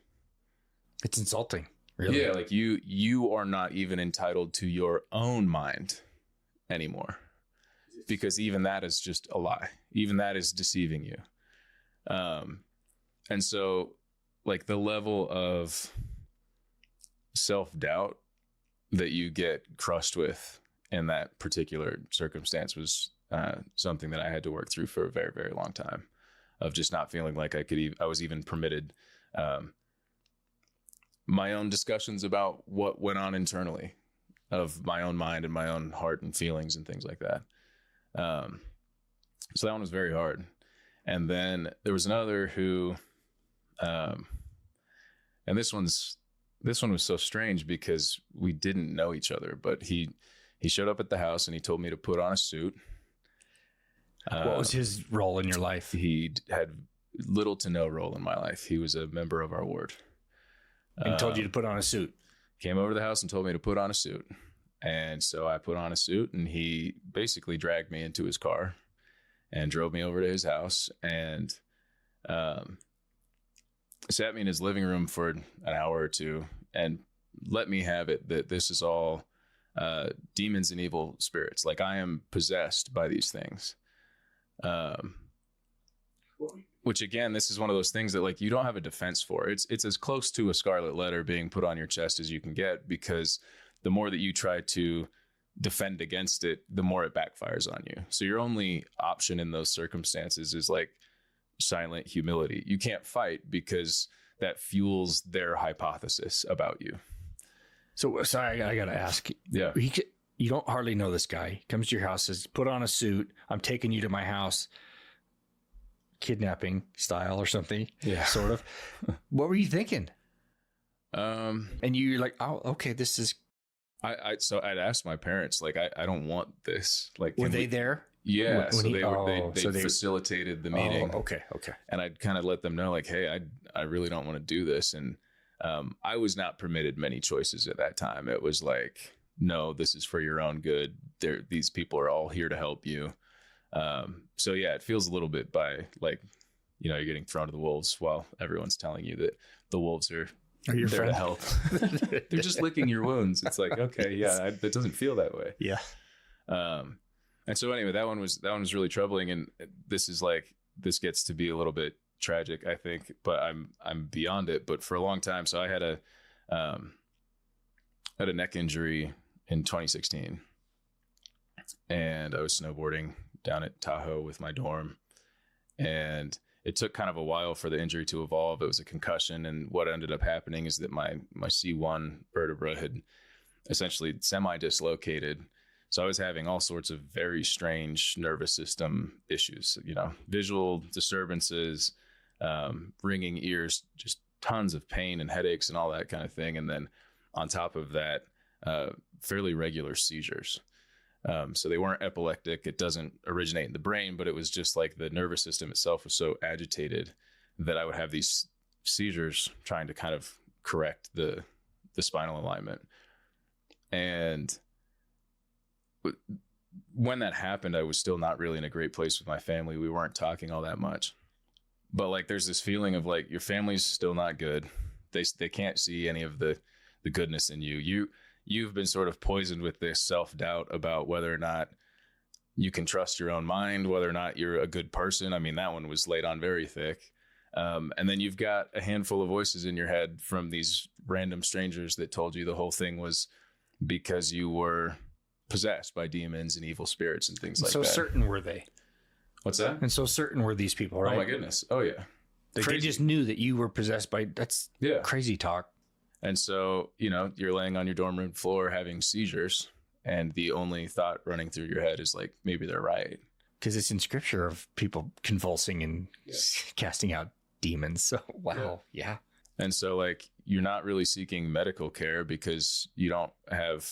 It's insulting, really. Yeah, like you are not even entitled to your own mind anymore, because even that is just a lie. Even that is deceiving you. And so like the level of self-doubt that you get crushed with in that particular circumstance was something that I had to work through for a very, very long time, of just not feeling like I was even permitted my own discussions about what went on internally of my own mind and my own heart and feelings and things like that. So that one was very hard. And then there was another who, and this one was so strange because we didn't know each other, but he showed up at the house and he told me to put on a suit. What was his role in your life? He had little to no role in my life. He was a member of our ward. And told you to put on a suit. Came over to the house and told me to put on a suit. And so I put on a suit, and he basically dragged me into his car and drove me over to his house and sat me in his living room for an hour or two and let me have it that this is all demons and evil spirits. Like I am possessed by these things. Which again, this is one of those things that like you don't have a defense for. It's as close to a scarlet letter being put on your chest as you can get, because the more that you try to defend against it, the more it backfires on you. So your only option in those circumstances is like silent humility. You can't fight because that fuels their hypothesis about you. So sorry, I got to ask. Yeah. You don't hardly know this guy. He comes to your house, says, put on a suit. I'm taking you to my house. Kidnapping style or something. Yeah. Sort of. What were you thinking? And you're like, oh, okay, this is. So I'd asked my parents, like, I don't want this. Like, were they there? Yeah. They facilitated the meeting. Oh, okay. And I'd kind of let them know, like, hey, I really don't want to do this. And I was not permitted many choices at that time. It was like, no, this is for your own good. These people are all here to help you. So yeah, it feels a little bit by like, you're getting thrown to the wolves while everyone's telling you that the wolves are your there friend? To help. They're just licking your wounds. It's like, okay, yeah, that doesn't feel that way. Yeah. And so anyway, that one was really troubling. And this gets to be a little bit tragic, I think, but I'm beyond it. But for a long time, so I had a neck injury in 2016, and I was snowboarding down at Tahoe with my dorm, and it took kind of a while for the injury to evolve. It was a concussion, and what ended up happening is that my C1 vertebra had essentially semi-dislocated. So I was having all sorts of very strange nervous system issues, visual disturbances, ringing ears, just tons of pain and headaches and all that kind of thing. And then on top of that, fairly regular seizures. So they weren't epileptic. It doesn't originate in the brain, but it was just like the nervous system itself was so agitated that I would have these seizures trying to kind of correct the spinal alignment. And when that happened, I was still not really in a great place with my family. We weren't talking all that much. but like, there's this feeling of like, your family's still not good. They can't see any of the goodness in you. You've been sort of poisoned with this self-doubt about whether or not you can trust your own mind, whether or not you're a good person. I mean, that one was laid on very thick. And then you've got a handful of voices in your head from these random strangers that told you the whole thing was because you were possessed by demons and evil spirits and things like that. So certain were they? What's that? And so certain were these people, right? Oh my goodness. Oh yeah. They just knew that you were possessed by, that's crazy talk. And so, you're laying on your dorm room floor having seizures, and the only thought running through your head is like, maybe they're right. Because it's in scripture of people convulsing and casting out demons. So, wow. Yeah. And so, like, you're not really seeking medical care because you don't have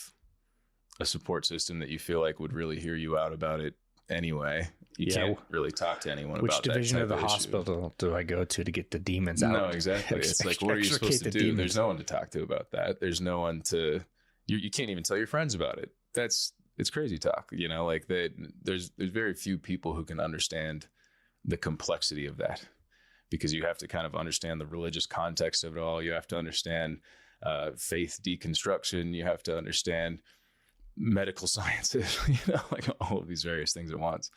a support system that you feel like would really hear you out about it anyway. You can't really talk to anyone about that. Which division of the hospital do I go to get the demons out? No, exactly. It's like, what are you supposed to do? Demons. There's no one to talk to about that. There's no one to, you can't even tell your friends about it. It's crazy talk, like that. There's very few people who can understand the complexity of that, because you have to kind of understand the religious context of it all. You have to understand faith deconstruction. You have to understand medical sciences, like all of these various things at once.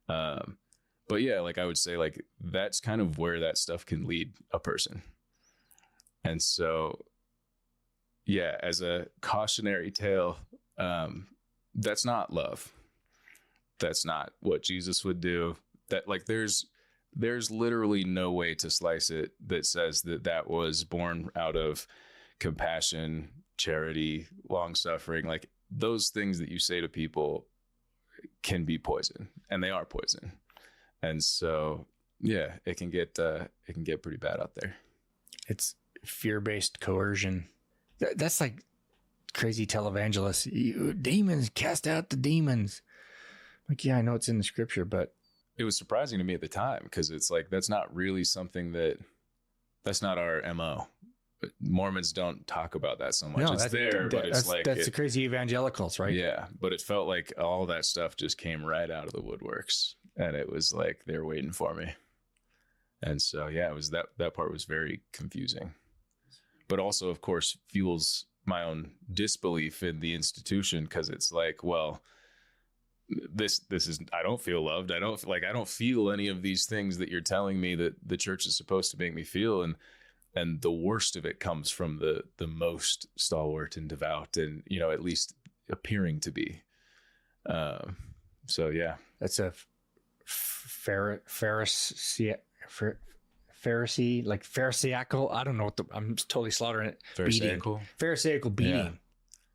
But yeah, like I would say, like, that's kind of where that stuff can lead a person. And so, yeah, as a cautionary tale, that's not love. That's not what Jesus would do. That, like, there's literally no way to slice it that says that was born out of compassion, charity, long suffering. Like, those things that you say to people can be poison, and they are poison. And so, yeah, it can get pretty bad out there. It's fear-based coercion. That's like crazy televangelists. Demons, cast out the demons. Like, yeah, I know it's in the scripture, but it was surprising to me at the time, because it's like, that's not really something that's not our MO. Mormons don't talk about that so much. No, it's there, but it's like, that's the crazy evangelicals, right? Yeah. But it felt like all that stuff just came right out of the woodworks, and it was like, they're waiting for me. And so, yeah, it was that part was very confusing, but also, of course, fuels my own disbelief in the institution. 'Cause it's like, well, this is, I don't feel loved. I don't feel any of these things that you're telling me that the church is supposed to make me feel. And the worst of it comes from the most stalwart and devout, and, at least appearing to be. So yeah, that's a Pharisee, like Pharisaical. I don't know I'm totally slaughtering it. Pharisaical beating.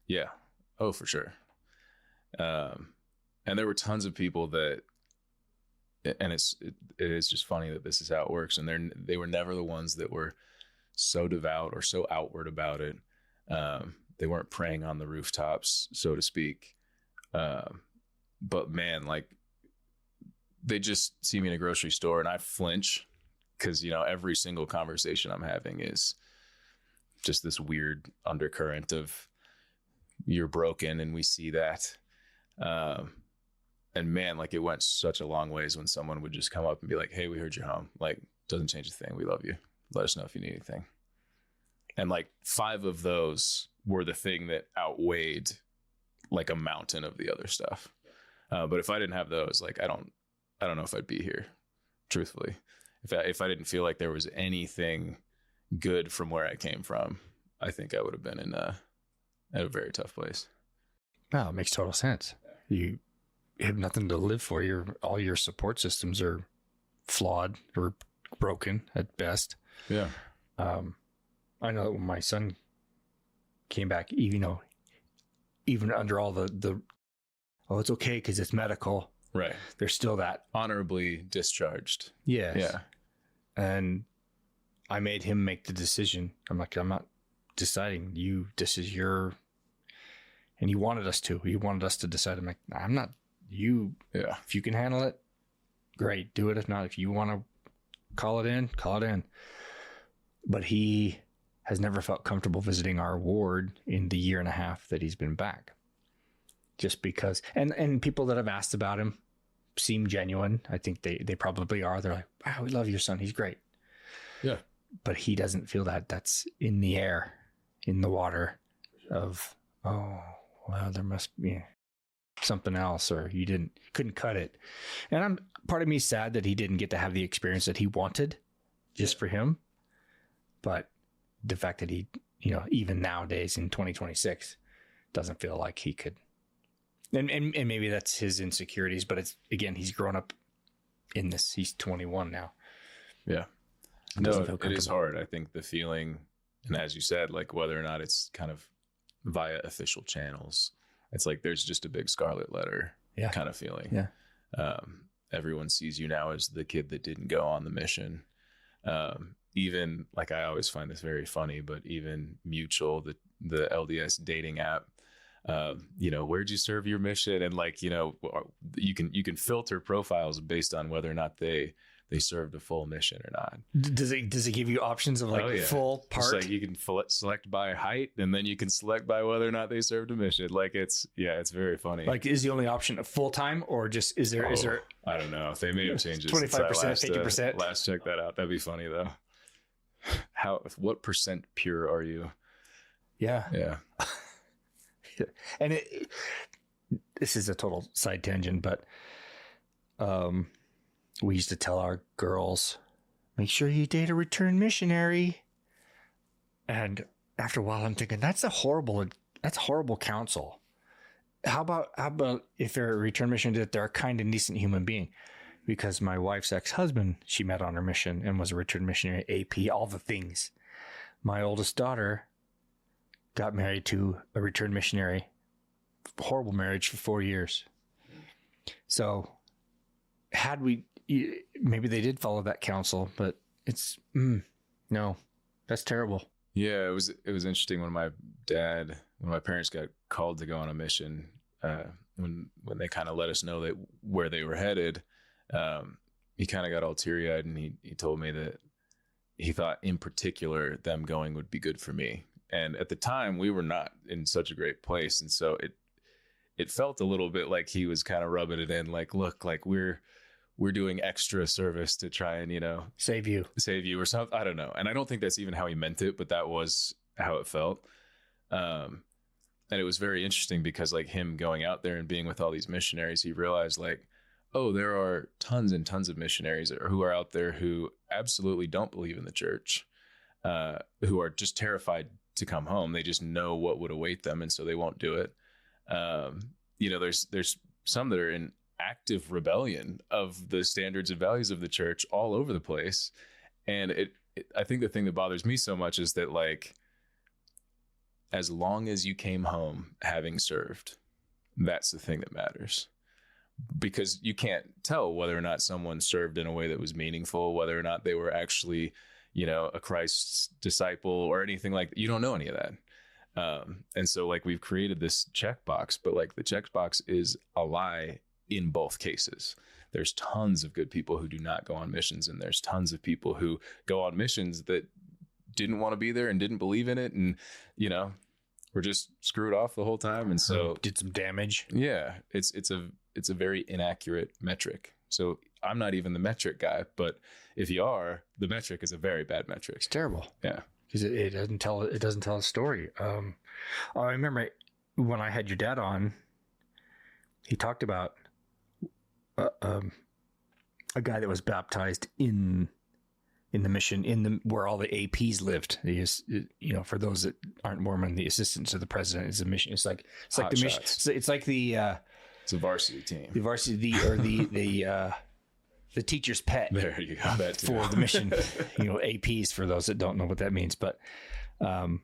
Yeah. Oh, for sure. And there were tons of people that, and it is just funny that this is how it works. And they were never the ones that were so devout or so outward about it. They weren't praying on the rooftops, so to speak. But man, like, they just see me in a grocery store and I flinch, because, every single conversation I'm having is just this weird undercurrent of, you're broken, and we see that. And man, like, it went such a long ways when someone would just come up and be like, "Hey, we heard you're home. Like, doesn't change a thing. We love you. Let us know if you need anything." And like 5 of those were the thing that outweighed like a mountain of the other stuff. But if I didn't have those, like, I don't know if I'd be here, truthfully. If I didn't feel like there was anything good from where I came from, I think I would have been at a very tough place. No, it makes total sense. You have nothing to live for. All your support systems are flawed or broken at best. Yeah. I know that when my son came back, even under all the it's okay because it's medical. Right. There's still that. Honorably discharged. Yes. Yeah. And I made him make the decision. I'm like, I'm not deciding. This is your, and he wanted us to. He wanted us to decide. I'm like, I'm not. You. Yeah. If you can handle it, great. Do it. If not, if you want to call it in, call it in. But he has never felt comfortable visiting our ward in the 1.5 years that he's been back. Just because, and people that have asked about him seem genuine. I think they probably are. They're like, wow, we love your son. He's great. Yeah. But he doesn't feel that. That's in the air, in the water of, oh, well, there must be something else, or you couldn't cut it. And part of me is sad that he didn't get to have the experience that he wanted just for him. But the fact that he, even nowadays in 2026, doesn't feel like he could. And maybe that's his insecurities, but it's, again, he's grown up in this. He's 21 now. Yeah. No, it is hard. I think the feeling, and as you said, like whether or not it's kind of via official channels, it's like there's just a big scarlet letter kind of feeling. Yeah. Everyone sees you now as the kid that didn't go on the mission. Even like, I always find this very funny, but even Mutual, the LDS dating app, where'd you serve your mission? And like, you can filter profiles based on whether or not they served a full mission or not. Does it give you options of like full part? It's like you can select by height, and then you can select by whether or not they served a mission. Like it's very funny. Like, is the only option a full time, or just is there? I don't know. If they may have changed it. 25%, 50%. Last check that out. That'd be funny though. What percent pure are you? Yeah. Yeah. And this is a total side tangent, but we used to tell our girls, make sure you date a returned missionary. And after a while, I'm thinking that's horrible counsel. How about if they're a returned missionary, that they're a kind and decent human being? Because my wife's ex-husband, she met on her mission and was a returned missionary, AP, all the things. My oldest daughter got married to a returned missionary. Horrible marriage for 4 years. So maybe they did follow that counsel, but it's, no, that's terrible. Yeah, it was interesting when my parents got called to go on a mission, when they kind of let us know that where they were headed, he kind of got all teary-eyed, and he told me that he thought in particular them going would be good for me. And at the time we were not in such a great place. And so it felt a little bit like he was kind of rubbing it in, like, look, like we're doing extra service to try and, save you or something. I don't know. And I don't think that's even how he meant it, but that was how it felt. And it was very interesting because like him going out there and being with all these missionaries, he realized like, oh, there are tons and tons of missionaries who are out there who absolutely don't believe in the church, who are just terrified to come home. They just know what would await them, and so they won't do it. There's some that are in active rebellion of the standards and values of the church all over the place. And I think the thing that bothers me so much is that like, as long as you came home having served, that's the thing that matters. Because you can't tell whether or not someone served in a way that was meaningful, whether or not they were actually, a Christ's disciple or anything like that. You don't know any of that. And so like we've created this checkbox, but like the checkbox is a lie in both cases. There's tons of good people who do not go on missions, and there's tons of people who go on missions that didn't want to be there and didn't believe in it, and were just screwed off the whole time, and so did some damage. Yeah, it's a very inaccurate metric. So I'm not even the metric guy, but if you are, the metric is a very bad metric. It's terrible. Yeah, because it doesn't tell a story. I remember when I had your dad on, he talked about a guy that was baptized in the mission, where all the APs lived. For those that aren't Mormon, the assistant to the president is a mission. It's like the mission. It's like the it's a varsity team. The varsity or the teacher's pet. There you go. That too. For the mission. APs for those that don't know what that means, but and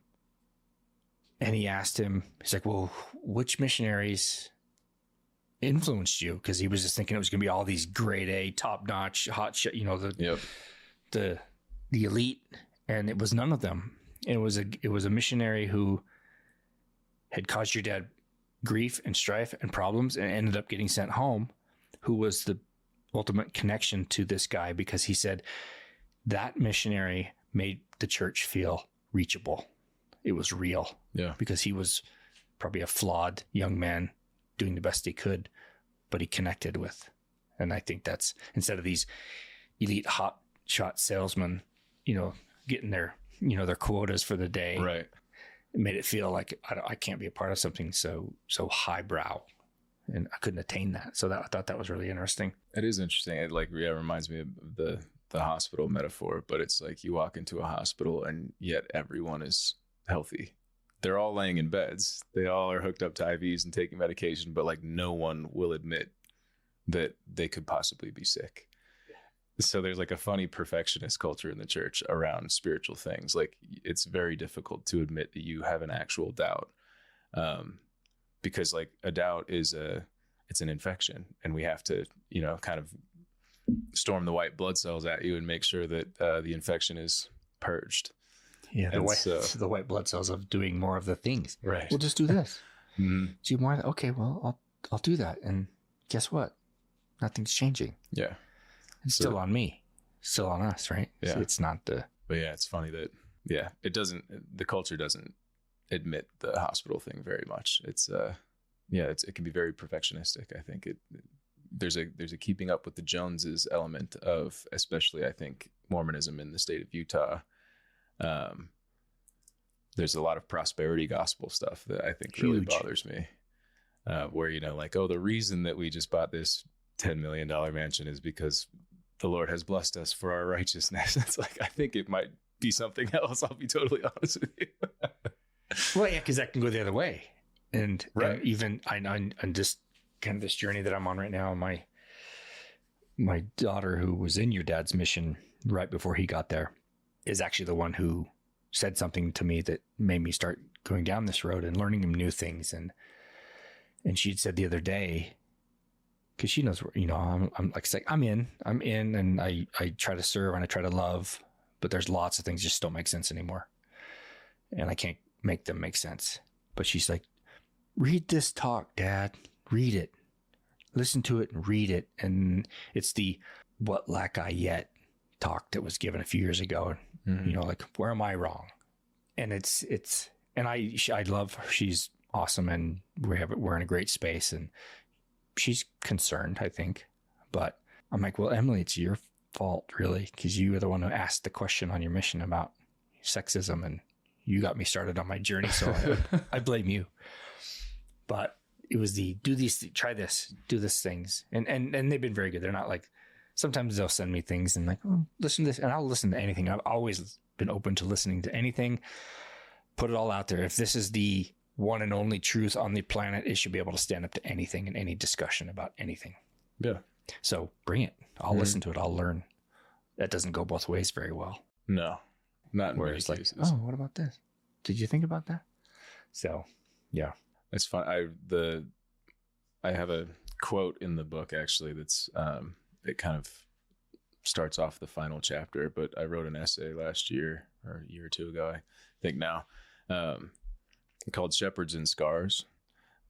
he asked him. He's like, "Well, which missionaries influenced you?" Because he was just thinking it was going to be all these grade A, top notch, hot shit. The elite, and it was none of them. And it was a missionary who had caused your dad grief and strife and problems, and ended up getting sent home, who was the ultimate connection to this guy, because he said that missionary made the church feel reachable. It was real. Yeah. Because he was probably a flawed young man doing the best he could, but he connected with. And I think that's, instead of these elite hot shot salesmen, getting their quotas for the day, right, it made it feel like I can't be a part of something so highbrow, and I couldn't attain that. So I thought that was really interesting. It is interesting. It reminds me of the hospital metaphor, but it's like you walk into a hospital and yet everyone is healthy. They're all laying in beds. They all are hooked up to IVs and taking medication, but like no one will admit that they could possibly be sick. So there's like a funny perfectionist culture in the church around spiritual things. Like it's very difficult to admit that you have an actual doubt, because like a doubt it's an infection, and we have to, kind of storm the white blood cells at you and make sure that the infection is purged. Yeah, the white blood cells of doing more of the things. Right. We'll just do this. Mm-hmm. Do more. Okay, well, I'll do that. And guess what? Nothing's changing. Yeah. It's still on me, still on us, right? Yeah. So it's not the. But yeah, it's funny that the culture doesn't admit the hospital thing very much. It can be very perfectionistic. I think there's a keeping up with the Joneses element of, especially I think, Mormonism in the state of Utah. There's a lot of prosperity gospel stuff that I think really bothers me, where, the reason that we just bought this $10 million mansion is because the Lord has blessed us for our righteousness. It's like, I think it might be something else. I'll be totally honest with you. Well, yeah, because that can go the other way. And, right. And even I'm just kind of this journey that I'm on right now. My daughter, who was in your dad's mission right before he got there, is actually the one who said something to me that made me start going down this road and learning new things. And she'd said the other day, because she knows, I'm in, and I try to serve and I try to love, but there's lots of things just don't make sense anymore. And I can't make them make sense. But she's like, read this talk, Dad, read it, listen to it and read it. And it's the what lack I yet talk that was given a few years ago. Mm-hmm. Like, where am I wrong? And and I love her. She's awesome. And we're in a great space, and she's concerned, I think. But I'm like, well, Emily, it's your fault, really, because you were the one who asked the question on your mission about sexism, and you got me started on my journey. So I blame you. But it was try this, do this things. And they've been very good. They're not like, sometimes they'll send me things and like, oh, listen to this. And I'll listen to anything. I've always been open to listening to anything. Put it all out there. If this is the one and only truth on the planet, it should be able to stand up to anything and any discussion about anything. Yeah. So bring it. I'll listen to it. I'll learn. That doesn't go both ways very well. No, not in many cases. Oh, what about this? Did you think about that? So, yeah. It's fun. I have a quote in the book, actually, that's it kind of starts off the final chapter, but I wrote an essay last year or a year or two ago, I think now, called Shepherds and Scars.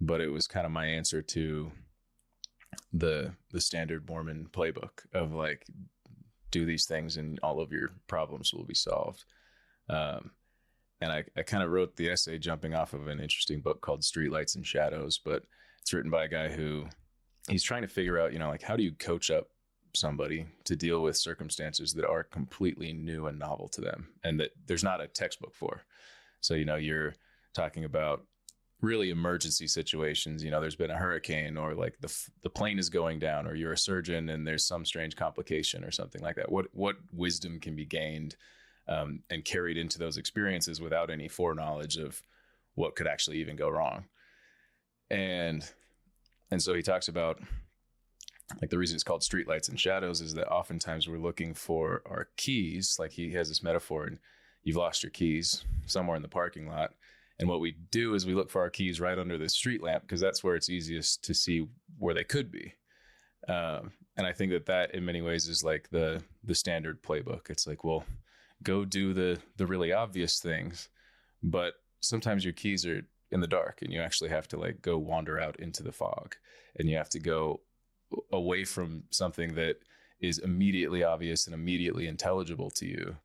But it was kind of my answer to the standard Mormon playbook of like, do these things and all of your problems will be solved. And I kind of wrote the essay jumping off of an interesting book called Streetlights and Shadows, but it's written by a guy who he's trying to figure out, like, how do you coach up somebody to deal with circumstances that are completely new and novel to them and that there's not a textbook for. So, you're talking about really emergency situations. There's been a hurricane, or like the plane is going down, or you're a surgeon and there's some strange complication or something like that. What wisdom can be gained and carried into those experiences without any foreknowledge of what could actually even go wrong. And so he talks about, like, the reason it's called Streetlights and Shadows is that oftentimes we're looking for our keys. Like, he has this metaphor, and you've lost your keys somewhere in the parking lot. And what we do is we look for our keys right under the street lamp, because that's where it's easiest to see where they could be. And I think that in many ways is like the standard playbook. It's like, well, go do the really obvious things, but sometimes your keys are in the dark and you actually have to like go wander out into the fog, and you have to go away from something that is immediately obvious and immediately intelligible to you.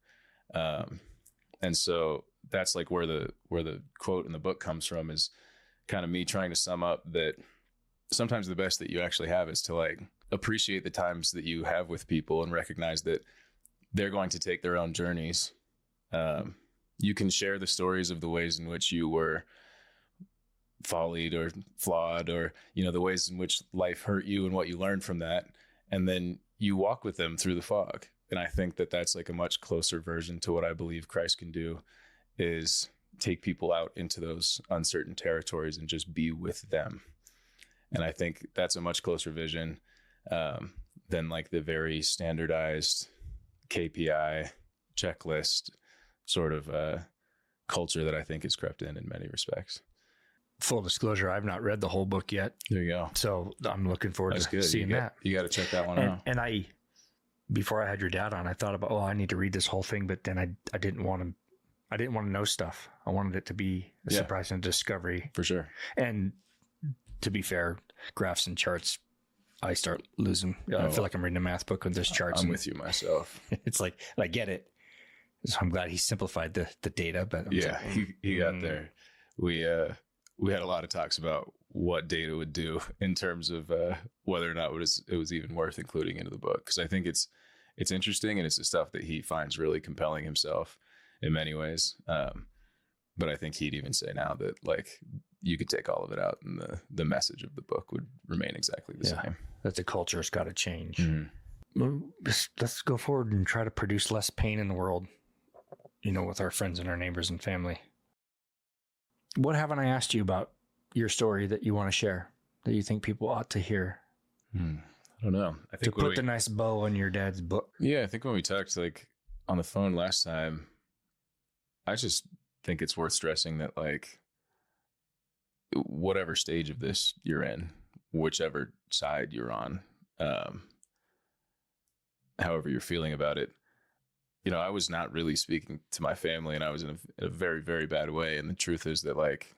And so that's like where the quote in the book comes from, is kind of me trying to sum up that sometimes the best that you actually have is to like appreciate the times that you have with people and recognize that they're going to take their own journeys. You can share the stories of the ways in which you were follied or flawed, or, the ways in which life hurt you and what you learned from that. And then you walk with them through the fog. And I think that that's like a much closer version to what I believe Christ can do, is take people out into those uncertain territories and just be with them. And I think that's a much closer vision than like the very standardized KPI checklist sort of culture that I think has crept in many respects. Full disclosure, I've not read the whole book yet. There you go. So I'm looking forward to seeing that. You got to check that one out. And before I had your dad on, I thought about, I need to read this whole thing, but then I didn't want to know stuff. I wanted it to be a surprise and a discovery. For sure. And to be fair, graphs and charts, I start losing. I feel like I'm reading a math book with this charts. I'm with you myself. It's like, I get it. So I'm glad he simplified the data, but he got there. We had a lot of talks about what data would do in terms of whether or not it was even worth including into the book. Because I think it's interesting, and it's the stuff that he finds really compelling himself in many ways. But I think he'd even say now that like you could take all of it out and the message of the book would remain exactly the same. That the culture's got to change. Mm-hmm. Let's go forward and try to produce less pain in the world, with our friends and our neighbors and family. What haven't I asked you about your story that you want to share, that you think people ought to hear? I don't know. I think to put the nice bow on your dad's book. Yeah, I think when we talked like on the phone last time, I just think it's worth stressing that like whatever stage of this you're in, whichever side you're on, however you're feeling about it, I was not really speaking to my family, and I was in a very, very bad way. And the truth is that like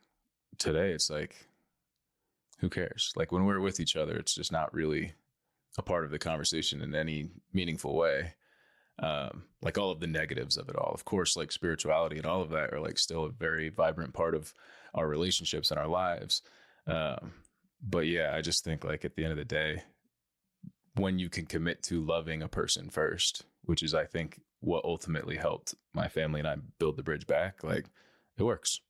today, it's like, who cares? Like when we're with each other, it's just not really a part of the conversation in any meaningful way. Like all of the negatives of it all, of course, like spirituality and all of that are like still a very vibrant part of our relationships and our lives. But yeah, I just think like at the end of the day, when you can commit to loving a person first, which is, I think, what ultimately helped my family and I build the bridge back, like it works.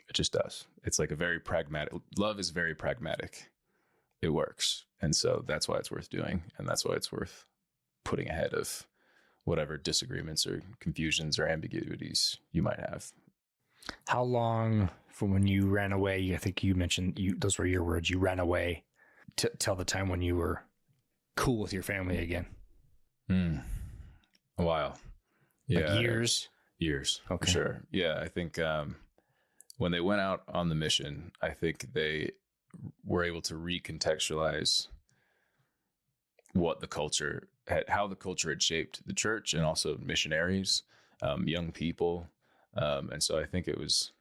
It just does. It's like a very pragmatic, love is very pragmatic. It works. And so that's why it's worth doing. And that's why it's worth putting ahead of whatever disagreements or confusions or ambiguities you might have. How long from when you ran away? I think you mentioned those were your words. You ran away till the time when you were cool with your family again. A while. Yeah. Like years? Years. Okay. For sure. Yeah. I think when they went out on the mission, I think they were able to recontextualize what the culture had, how the culture had shaped the church and also missionaries, young people. And so I think it was,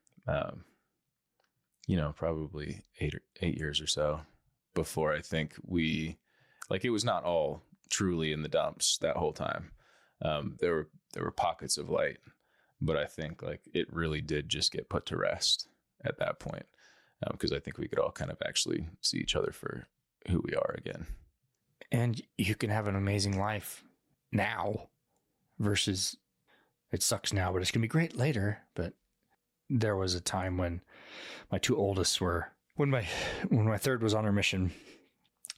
probably 8 years or so before I think it was not all truly in the dumps that whole time. There were pockets of light, but I think like it really did just get put to rest at that point. Because I think we could all kind of actually see each other for who we are again. And you can have an amazing life now versus it sucks now, but it's going to be great later. But there was a time when my two oldest when my third was on our mission,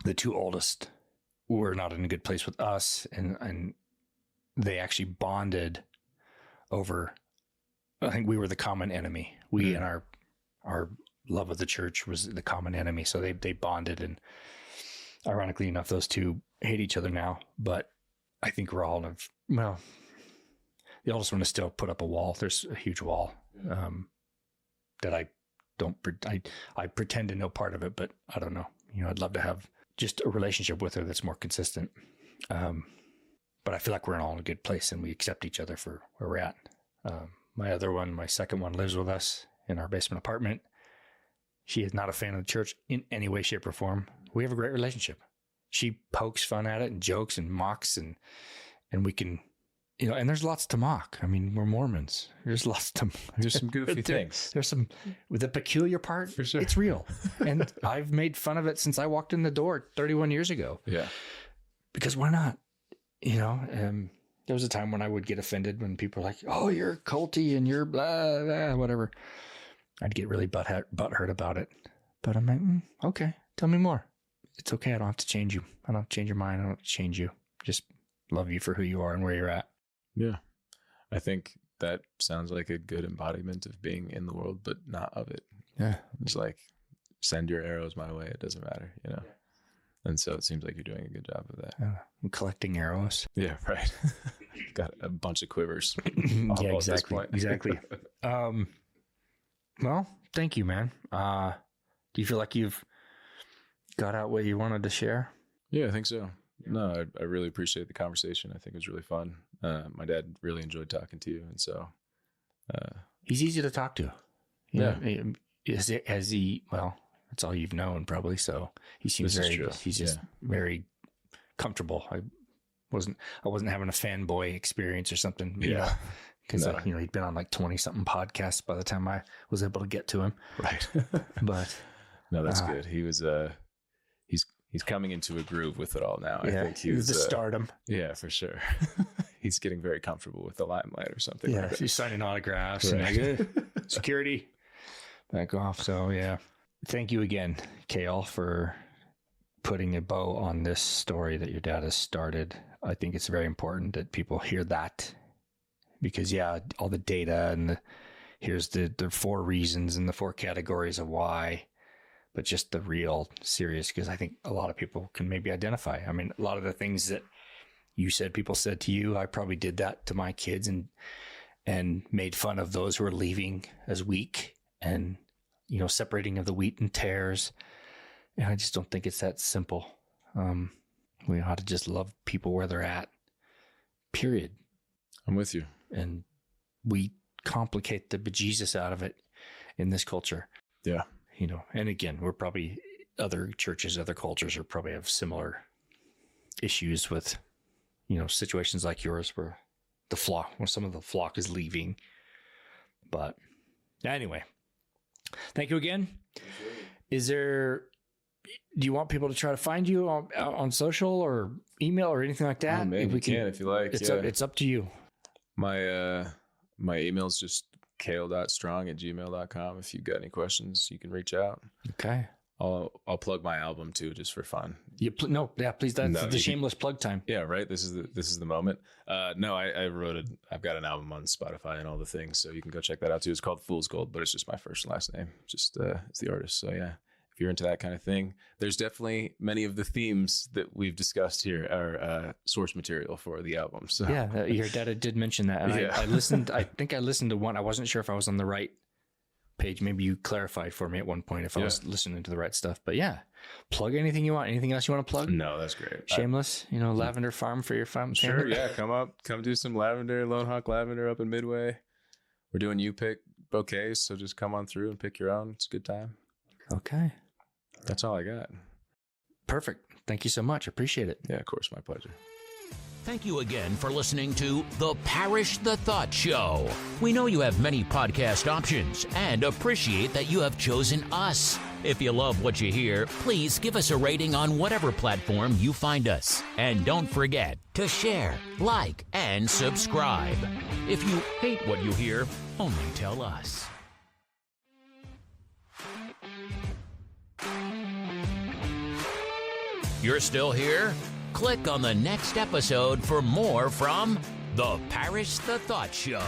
the two oldest were not in a good place with us. And they actually bonded over, I think we were the common enemy. We and our love of the church was the common enemy. So they bonded, and ironically enough, those two hate each other now, but I think we're all the oldest one is still put up a wall. There's a huge wall, that I pretend to know part of it, but I don't know. I'd love to have just a relationship with her that's more consistent. But I feel like we're all in a good place and we accept each other for where we're at. My second one lives with us in our basement apartment. She is not a fan of the church in any way, shape, or form. We have a great relationship. She pokes fun at it and jokes and mocks, and we can and there's lots to mock. I mean, we're Mormons. There's some goofy things. There's some, with the peculiar part, for sure. It's real. And I've made fun of it since I walked in the door 31 years ago. Yeah. Because why not? There was a time when I would get offended when people were like, oh, you're culty and you're blah, blah, whatever. I'd get really butthurt about it. But I'm like, okay, tell me more. It's okay. I don't have to change you. I don't have to change your mind. I don't have to change you. Just love you for who you are and where you're at. Yeah. I think that sounds like a good embodiment of being in the world, but not of it. Yeah. It's like, send your arrows my way. It doesn't matter, Yeah. And so it seems like you're doing a good job of that. I'm collecting arrows. Yeah, right. Got a bunch of quivers. Yeah, exactly. Well, thank you, man. Do you feel like you've got out what you wanted to share? Yeah, I think so. No, I really appreciate the conversation. I think it was really fun. My dad really enjoyed talking to you. And so... he's easy to talk to. Yeah. Has he, well... That's all you've known, probably. So he seems he's just very comfortable. I wasn't having a fanboy experience or something. Because he'd been on like 20 something podcasts by the time I was able to get to him. Right. But no, that's good. He was he's coming into a groove with it all now. I think he was the stardom. Yeah, for sure. He's getting very comfortable with the limelight or something. Yeah, like he's signing autographs and security back off. So yeah. Thank you again, Cale, for putting a bow on this story that your dad has started. I think it's very important that people hear that because, all the data and here's the 4 reasons and the 4 categories of why, but just the real serious, because I think a lot of people can maybe identify. I mean, a lot of the things that you said, people said to you, I probably did that to my kids and made fun of those who are leaving as weak and separating of the wheat and tares. And I just don't think it's that simple. We ought to just love people where they're at, period. I'm with you. And we complicate the bejesus out of it in this culture. Yeah. And again, we're probably other churches, other cultures are probably have similar issues with, situations like yours where some of the flock is leaving. But anyway, thank you again. Do you want people to try to find you on social or email or anything like that? Maybe we can if you like. It's up to you. My email is just cale.strong@gmail.com. If you've got any questions, you can reach out. Okay. I'll plug my album too, just for fun. Please. That's the shameless plug time. Yeah, right. This is the moment. I wrote it. I've got an album on Spotify and all the things, so you can go check that out too. It's called Fool's Gold, but it's just my first and last name. Just it's the artist. So yeah, if you're into that kind of thing, there's definitely many of the themes that we've discussed here are source material for the album. So yeah, your dad did mention that, and I listened. I think I listened to one. I wasn't sure if I was on the right page. Maybe you clarified for me at one point if I was listening to the right stuff. But yeah, plug anything you want. Anything else you want to plug? No, that's great. Shameless, lavender farm for your farm. Sure, yeah. Come do some lavender, Lone Hawk lavender up in Midway. We're doing pick bouquets, so just come on through and pick your own. It's a good time. Okay. That's all I got. Perfect. Thank you so much. Appreciate it. Yeah, of course. My pleasure. Thank you again for listening to the Parrish the Thought Show. We know you have many podcast options and appreciate that you have chosen us. If you love what you hear, please give us a rating on whatever platform you find us. And don't forget to share, like, and subscribe. If you hate what you hear, only tell us. You're still here? Click on the next episode for more from the Parrish the Thought Show.